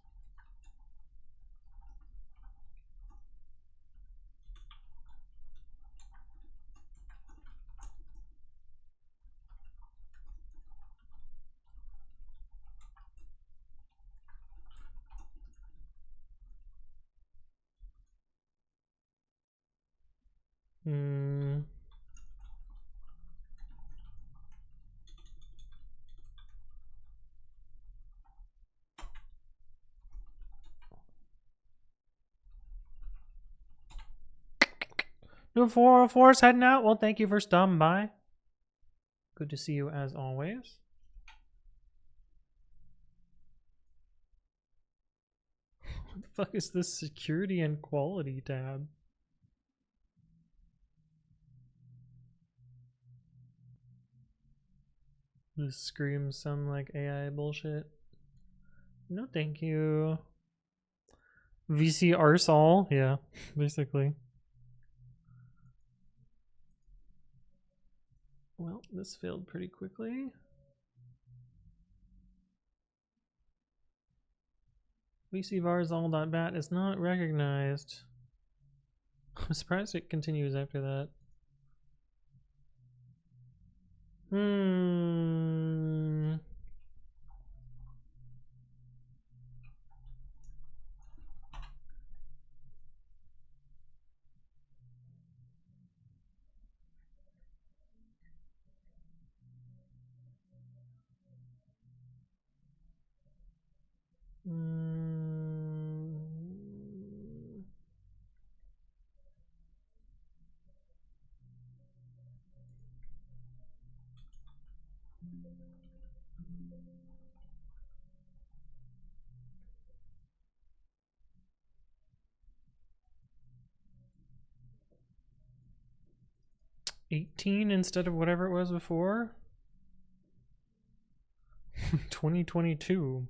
New 404's heading out. Well, thank you for stopping by. Good to see you as always. What the fuck is this security and quality tab? This screams some like AI bullshit. No, thank you. VC Arsal, yeah, basically. Well, this failed pretty quickly. VCVarsal.bat is not recognized. I'm surprised it continues after that. 18 instead of whatever it was before. 2022.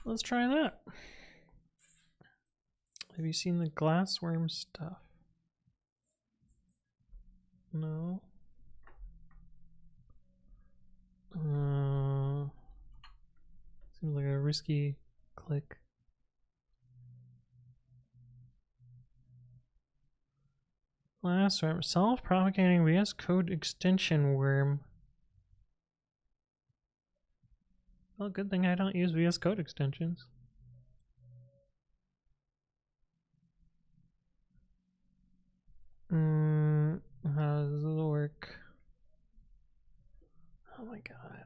Let's try that. Have you seen the glassworm stuff? No. Seems like a risky click. Glassworm, self-propagating VS Code extension worm. Well, good thing I don't use VS Code extensions. How does it work? Oh my god.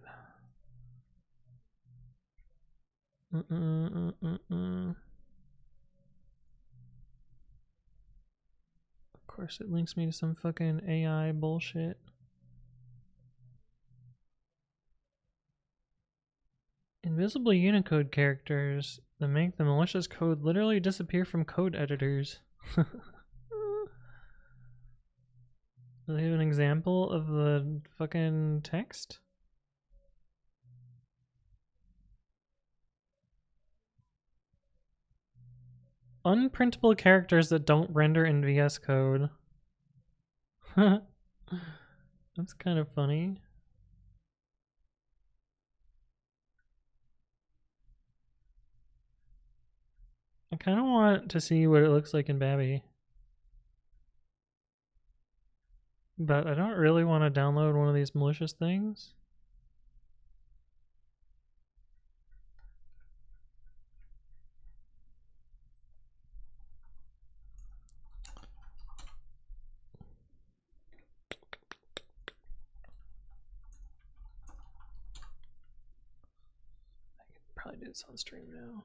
Of course it links me to some fucking AI bullshit. Invisible Unicode characters that make the malicious code literally disappear from code editors. Do they have an example of the fucking text? Unprintable characters that don't render in VS Code. That's kind of funny. I kind of want to see what it looks like in Babby. But I don't really want to download one of these malicious things. I could probably do this on stream now.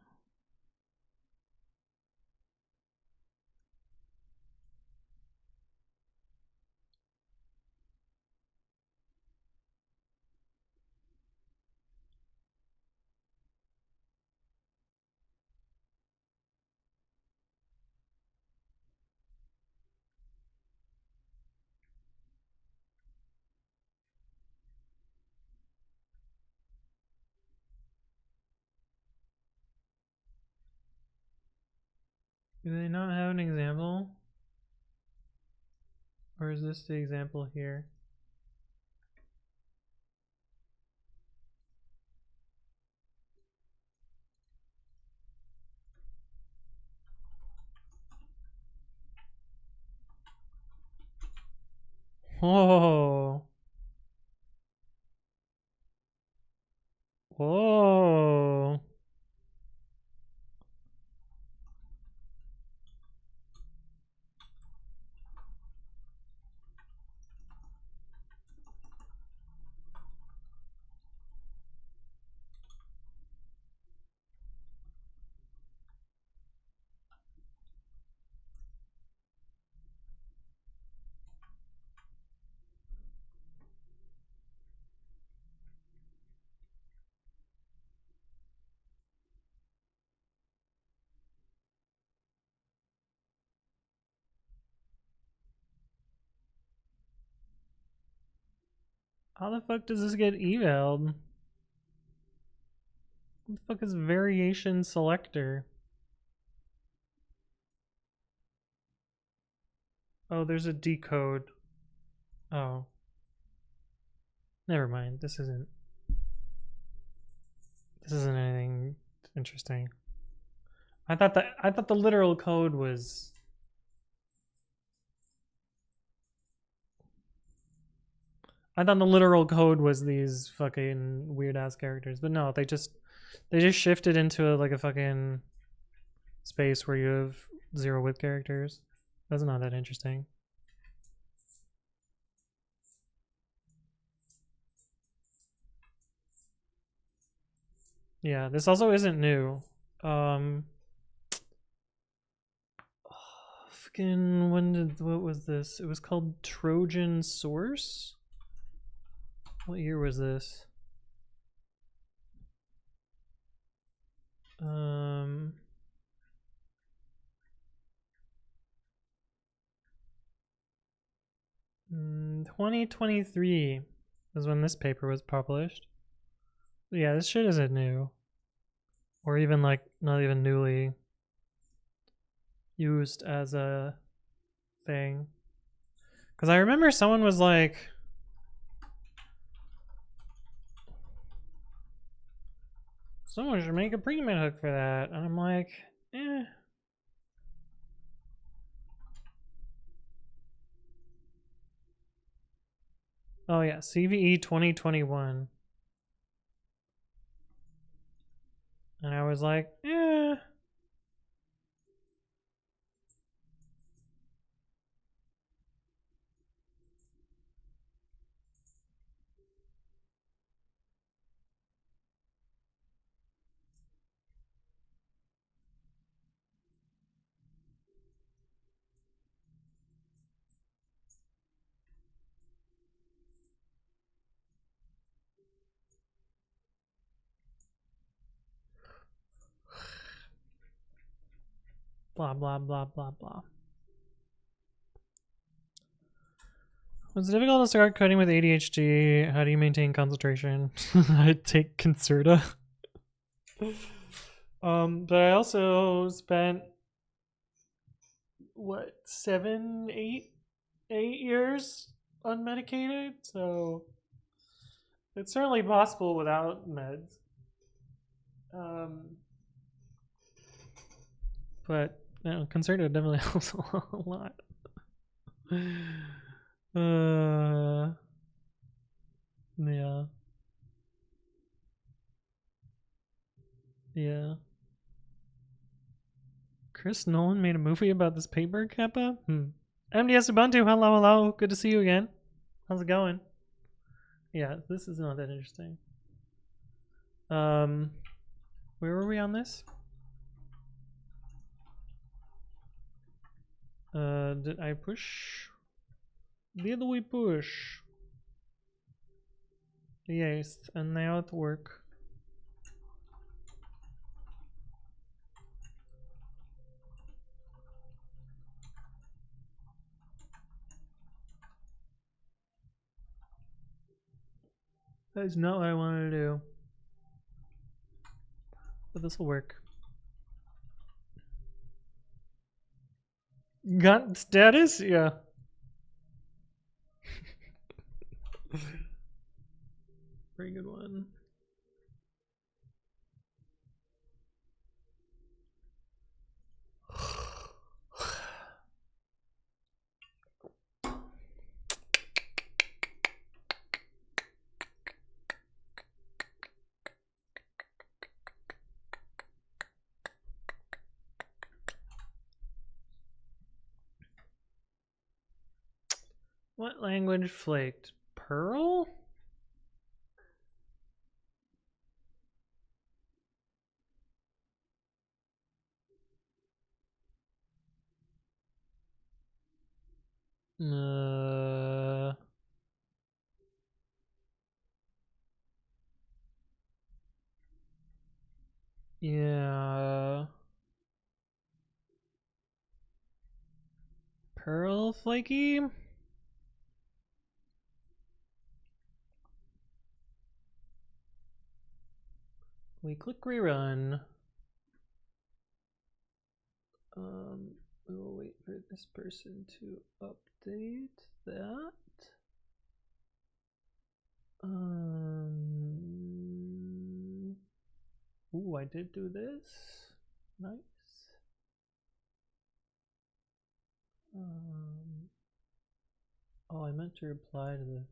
Do they not have an example? Or is this the example here? Whoa. Whoa. How the fuck does this get evaled? What the fuck is variation selector? Oh, there's a decode. Oh. Never mind. This isn't anything interesting. I thought the literal code was these fucking weird ass characters, but no, they just shifted into like a fucking space where you have 0 width characters. That's not that interesting. Yeah, this also isn't new. Fucking what was this? It was called Trojan Source? What year was this? 2023 is when this paper was published. Yeah, this shit isn't new. Or even like not even newly used as a thing. Because I remember someone was like, someone should make a pre-commit hook for that. And I'm like, eh. Oh yeah, CVE 2021. And I was like, eh. Blah, blah, blah, blah, blah. Was it difficult to start coding with ADHD? How do you maintain concentration? I take Concerta. But I also spent what 8 years unmedicated, so it's certainly possible without meds. But you know, Concerta definitely helps a lot. Yeah. Yeah. Chris Nolan made a movie about this paper, Kappa? MDS Ubuntu, hello, hello. Good to see you again. How's it going? Yeah, this is not that interesting. Where were we on this? Did I push? Did we push? Yes, and now it work. That is not what I wanted to do. But this will work. Got status? Yeah. Very good one. What language flaked? Perl? Yeah. Perl flaky? We click rerun. We will wait for this person to update that. Ooh, I did do this. Nice. Oh, I meant to reply to this.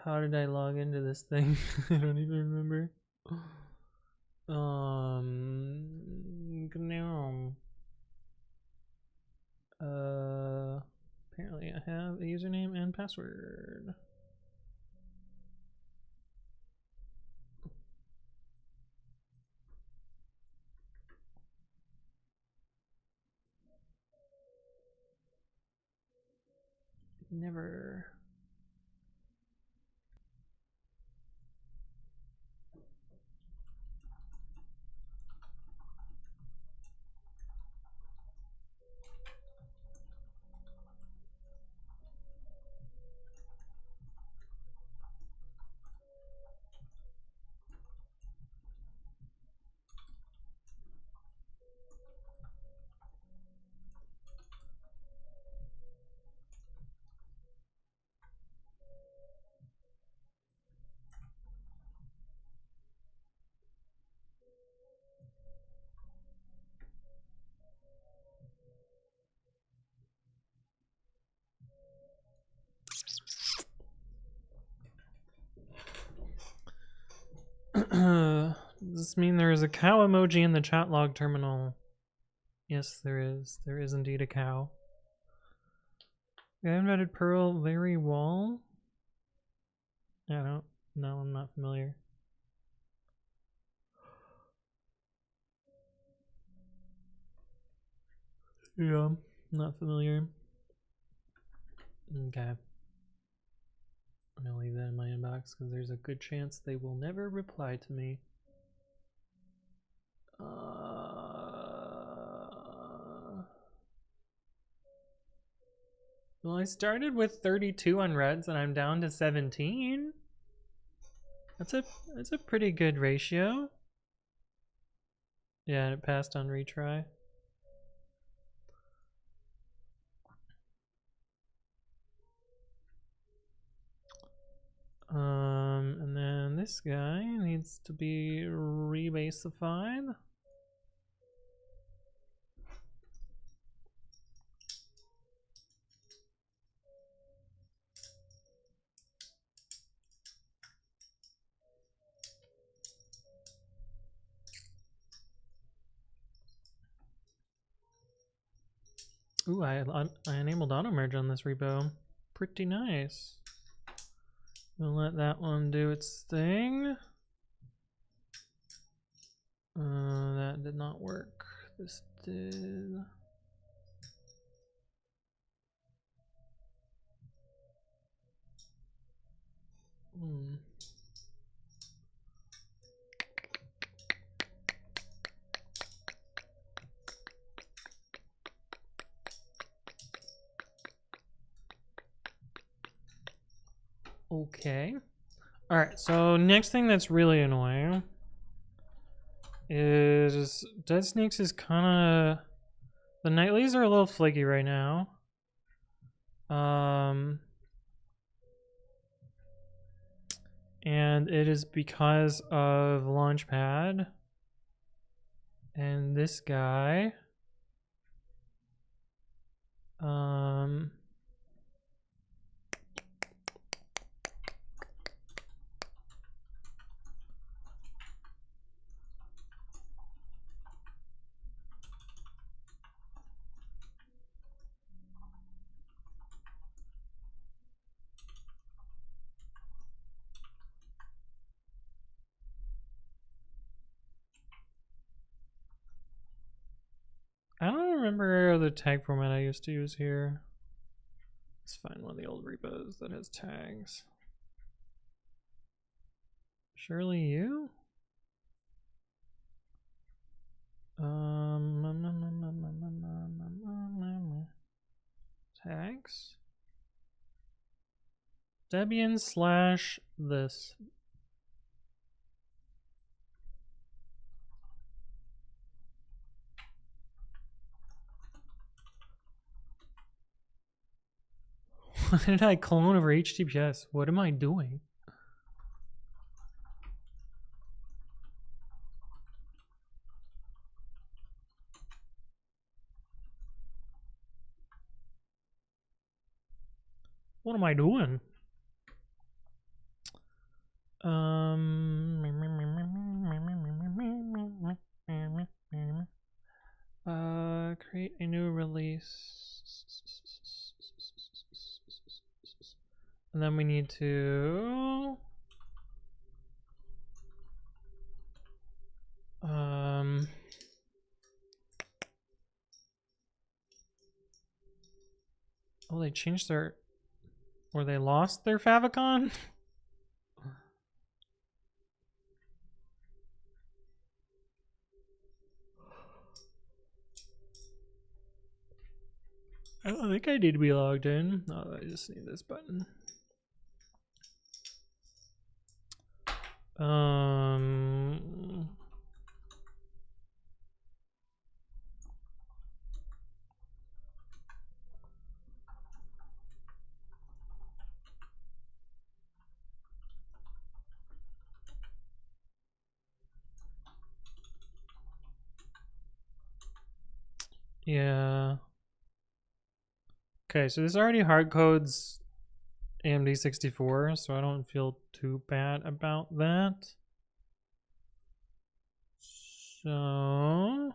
How did I log into this thing? I don't even remember. GNOME. Apparently I have a username and password. Never. this mean there is a cow emoji in the chat log terminal? Yes, there is. There is indeed a cow. I invented Pearl Larry Wall. I don't. No, I'm not familiar. Yeah, not familiar. Okay. I'm gonna leave that in my inbox because there's a good chance they will never reply to me. Well, I started with 32 unreads and I'm down to 17. That's a pretty good ratio. Yeah, and it passed on retry. And then this guy needs to be rebasified. Ooh, I enabled auto merge on this repo. Pretty nice. We'll let that one do its thing. That did not work. This did. Okay. Alright, so next thing that's really annoying is deadsnakes is kind of... The nightlies are a little flaky right now. And it is because of Launchpad. And this guy. I don't remember the tag format I used to use here. Let's find one of the old repos that has tags. Surely you? Tags? Debian / this. Why did I clone over HTTPS? What am I doing? What am I doing? Create a new release. And then we need to oh, they changed their, or they lost their favicon? I don't think I need to be logged in. Oh, I just need this button. Yeah. Okay, so this already hard codes AMD 64, so I don't feel too bad about that. So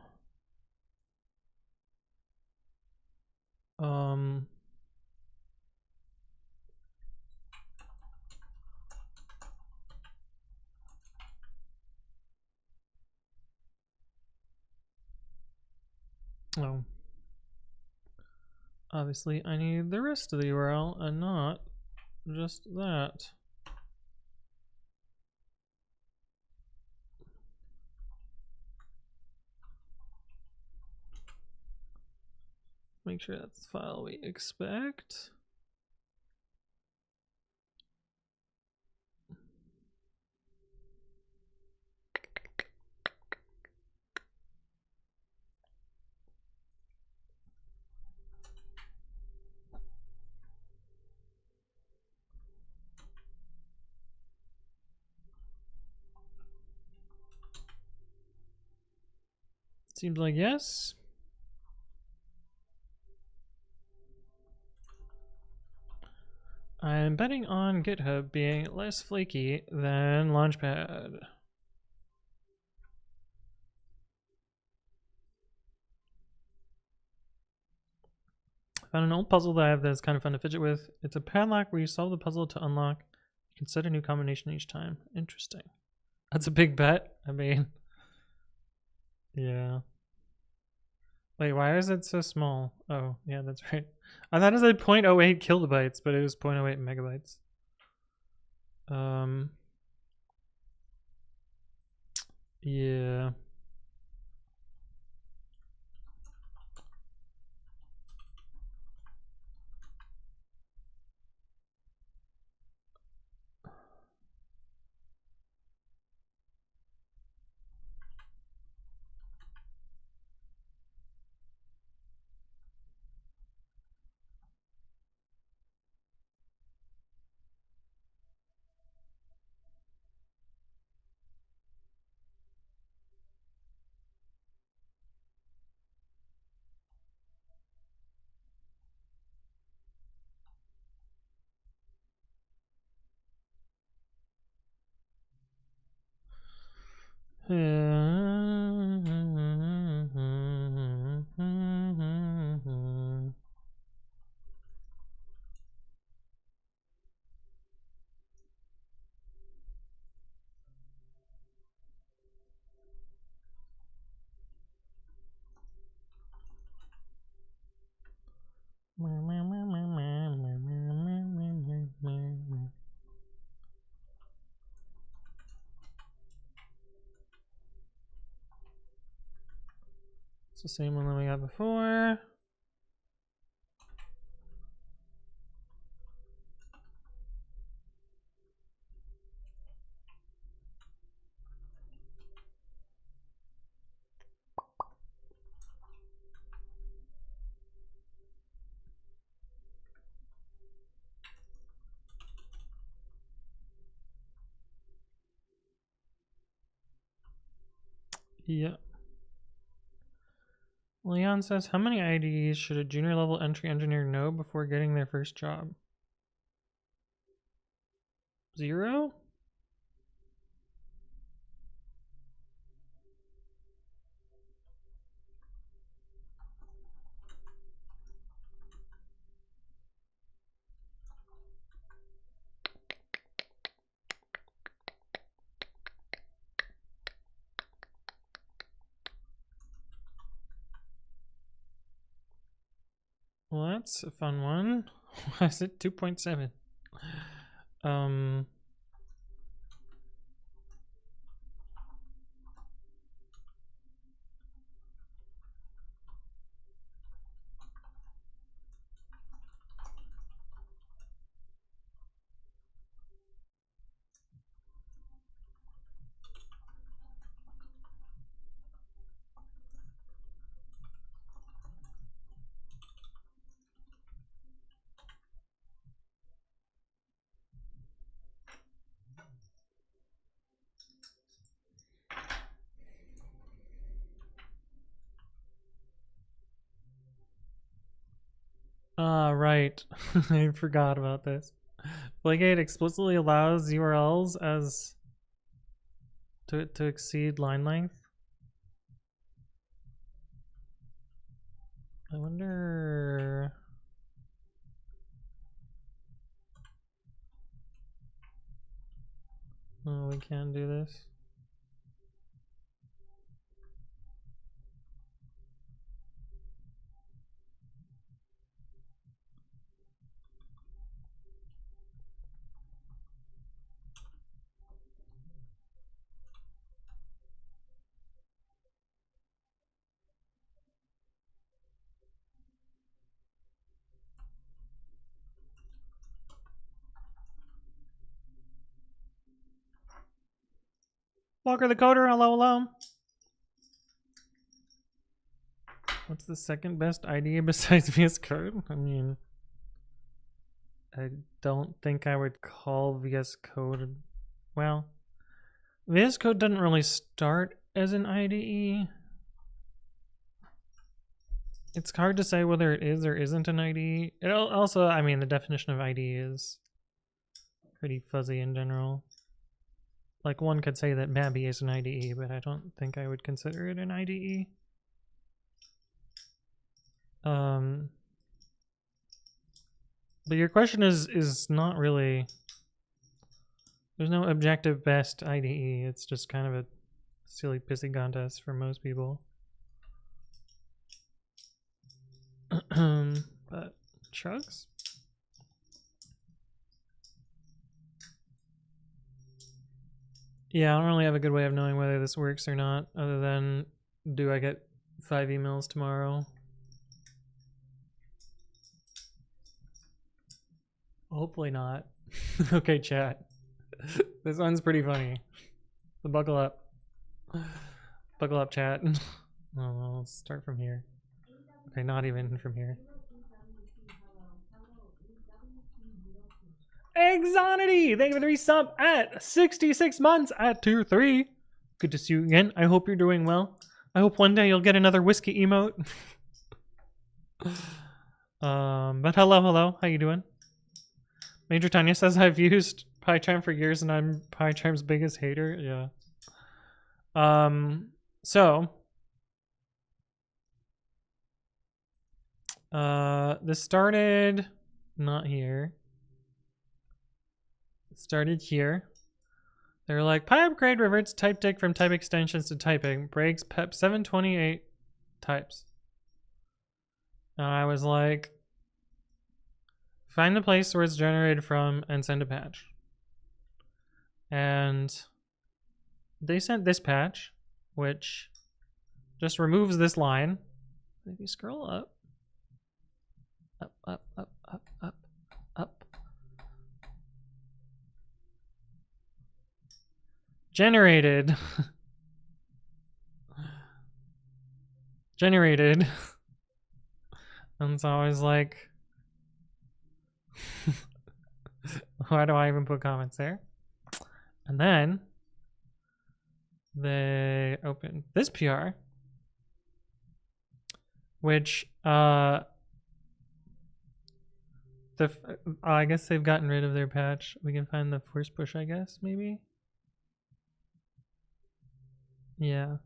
oh, obviously I need the rest of the URL and not just that. Make sure that's the file we expect. Seems like yes. I'm betting on GitHub being less flaky than Launchpad. I found an old puzzle that I have that's kind of fun to fidget with. It's a padlock where you solve the puzzle to unlock. You can set a new combination each time. Interesting. That's a big bet. I mean, yeah. Wait, why is it so small? Oh, yeah, that's right. I thought it said 0.08 kilobytes, but it was 0.08 megabytes. Yeah. It's the same one that we had before. Yeah. Leon says, how many IDs should a junior level entry engineer know before getting their first job? 0? Well, that's a fun one. Why is it 2.7? Right. I forgot about this. Flagate explicitly allows URLs as to exceed line length. I wonder. Oh, we can do this. Walker the Coder, hello, hello. What's the second best IDE besides VS Code? I mean, I don't think I would call VS Code. Well, VS Code didn't really start as an IDE. It's hard to say whether it is or isn't an IDE. It also, I mean, the definition of IDE is pretty fuzzy in general. Like, one could say that Babby is an IDE, but I don't think I would consider it an IDE. But your question is not really. There's no objective best IDE. It's just kind of a silly pissy contest for most people. But Chugs? Yeah, I don't really have a good way of knowing whether this works or not, other than do I get 5 emails tomorrow? Hopefully not. Okay, chat. This one's pretty funny. So buckle up. Buckle up, chat. Oh, let's start from here. Okay, not even from here. Exonity! Thank you for the resub at 66 months at tier 3. Good to see you again. I hope you're doing well. I hope one day you'll get another whiskey emote. But hello. How you doing? Major Tanya says I've used PyCharm for years and I'm PyCharm's biggest hater. Yeah. So this started not here. It started here. They're like, Py upgrade reverts typedict from type extensions to typing. Breaks PEP 728 types. And I was like, find the place where it's generated from and send a patch. And they sent this patch, which just removes this line. If you scroll up, up. Generated. Generated. And so I was like, why do I even put comments there? And then they opened this PR, which I guess they've gotten rid of their patch. We can find the force push, I guess, maybe. Yeah.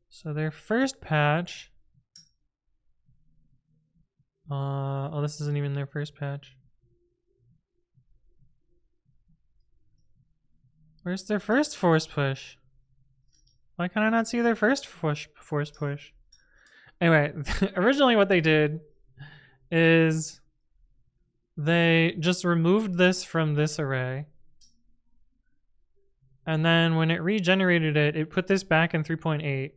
So their first patch. Oh, this isn't even their first patch. Where's their first force push? Why can I not see their first force push? Anyway, originally what they did is they just removed this from this array. And then when it regenerated it, it put this back in 3.8.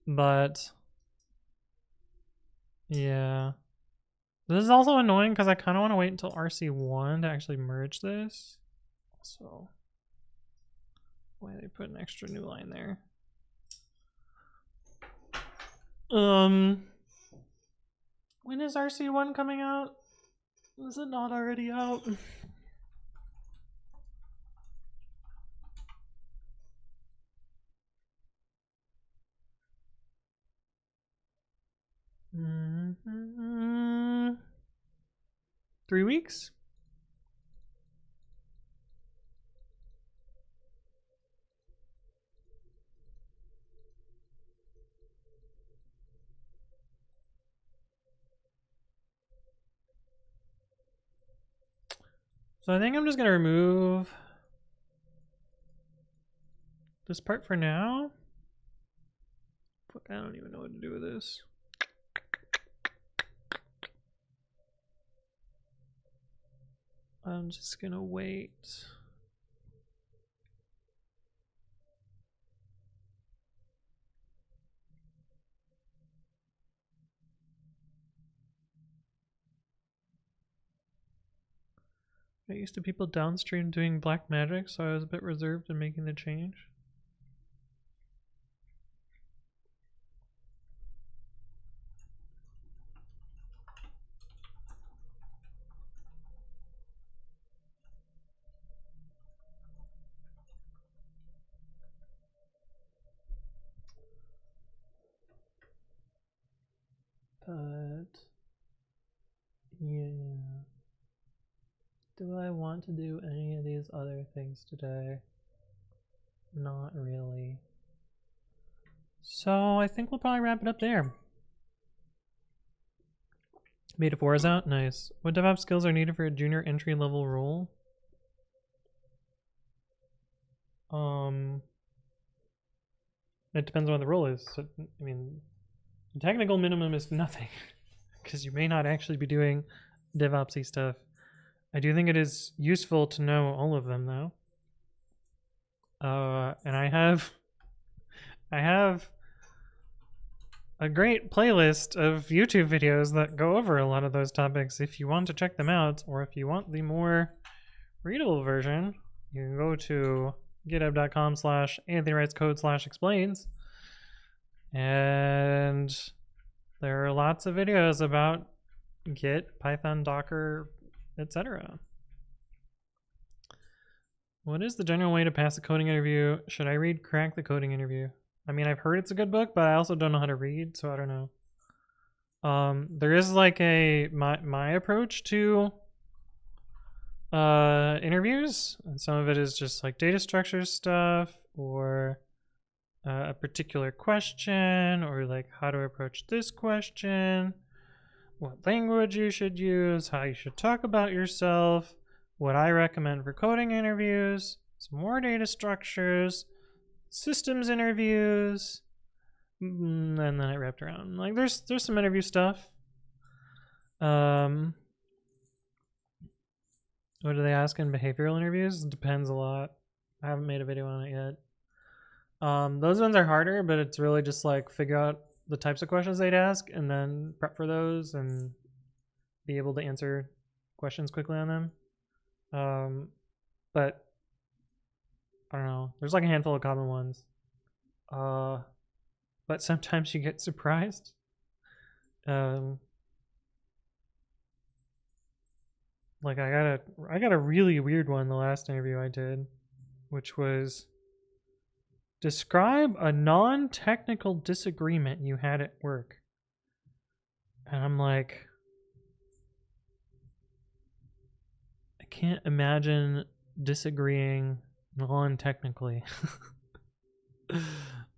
But yeah. This is also annoying because I kind of want to wait until RC1 to actually merge this. So why they put an extra new line there? When is RC1 coming out? Is it not already out? Mm-hmm. 3 weeks? So I think I'm just gonna remove this part for now. Fuck, I don't even know what to do with this. I'm just gonna wait. I used to people downstream doing black magic, so I was a bit reserved in making the change. But yeah, do I want to do any of these other things today? Not really. So I think we'll probably wrap it up there. Beta 4 is out? Nice. What DevOps skills are needed for a junior entry level role? It depends on what the role is. So, I mean, the technical minimum is nothing because you may not actually be doing DevOpsy stuff. I do think it is useful to know all of them though. And I have a great playlist of YouTube videos that go over a lot of those topics if you want to check them out, or if you want the more readable version, you can go to github.com/anthonywritescode/explains, and there are lots of videos about Git, Python, Docker, etc. What is the general way to pass a coding interview? Should I read Crack the Coding Interview? I mean, I've heard it's a good book, but I also don't know how to read, so I don't know. There is like my approach to interviews, and some of it is just like data structure stuff, or a particular question, or like how to approach this question, what language you should use, how you should talk about yourself, what I recommend for coding interviews, some more data structures, systems interviews, and then it wrapped around. Like there's some interview stuff. What do they ask in behavioral interviews? It depends a lot. I haven't made a video on it yet. Those ones are harder, but it's really just like figure out the types of questions they'd ask and then prep for those and be able to answer questions quickly on them. But I don't know. There's like a handful of common ones. But sometimes you get surprised. Like I got a really weird one the last interview I did, which was describe a non-technical disagreement you had at work. And I'm like, I can't imagine disagreeing non-technically.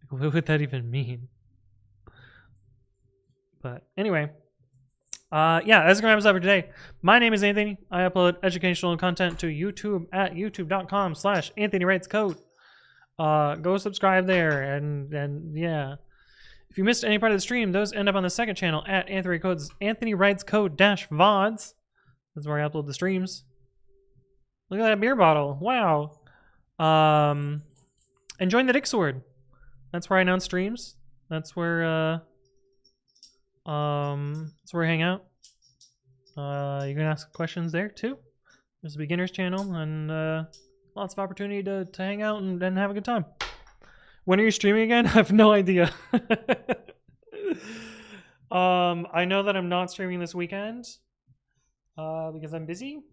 What would that even mean? But anyway, yeah, that's gonna wrap us up for today. My name is Anthony. I upload educational content to YouTube at youtube.com/AnthonyWritesCode. Go subscribe there, and yeah. If you missed any part of the stream, those end up on the second channel at anthonywritescode-vods. That's where I upload the streams. Look at that beer bottle. Wow. And join the Dick Sword. That's where I announce streams. That's where I hang out. You can ask questions there too. There's a beginners channel and lots of opportunity to hang out and have a good time. When are you streaming again? I have no idea. I know that I'm not streaming this weekend because I'm busy.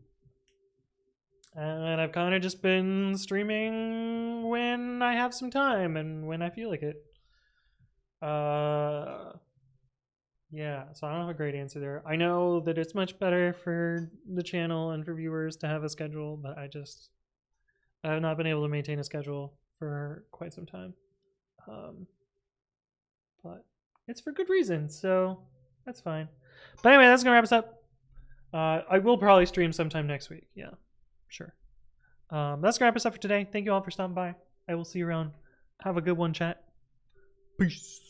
And I've kind of just been streaming when I have some time and when I feel like it. Yeah, so I don't have a great answer there. I know that it's much better for the channel and for viewers to have a schedule, but I have not been able to maintain a schedule for quite some time. But it's for good reason, so that's fine. But anyway, that's gonna wrap us up. I will probably stream sometime next week, yeah. Sure. That's gonna wrap us up for today. Thank you all for stopping by. I will see you around. Have a good one, chat. Peace.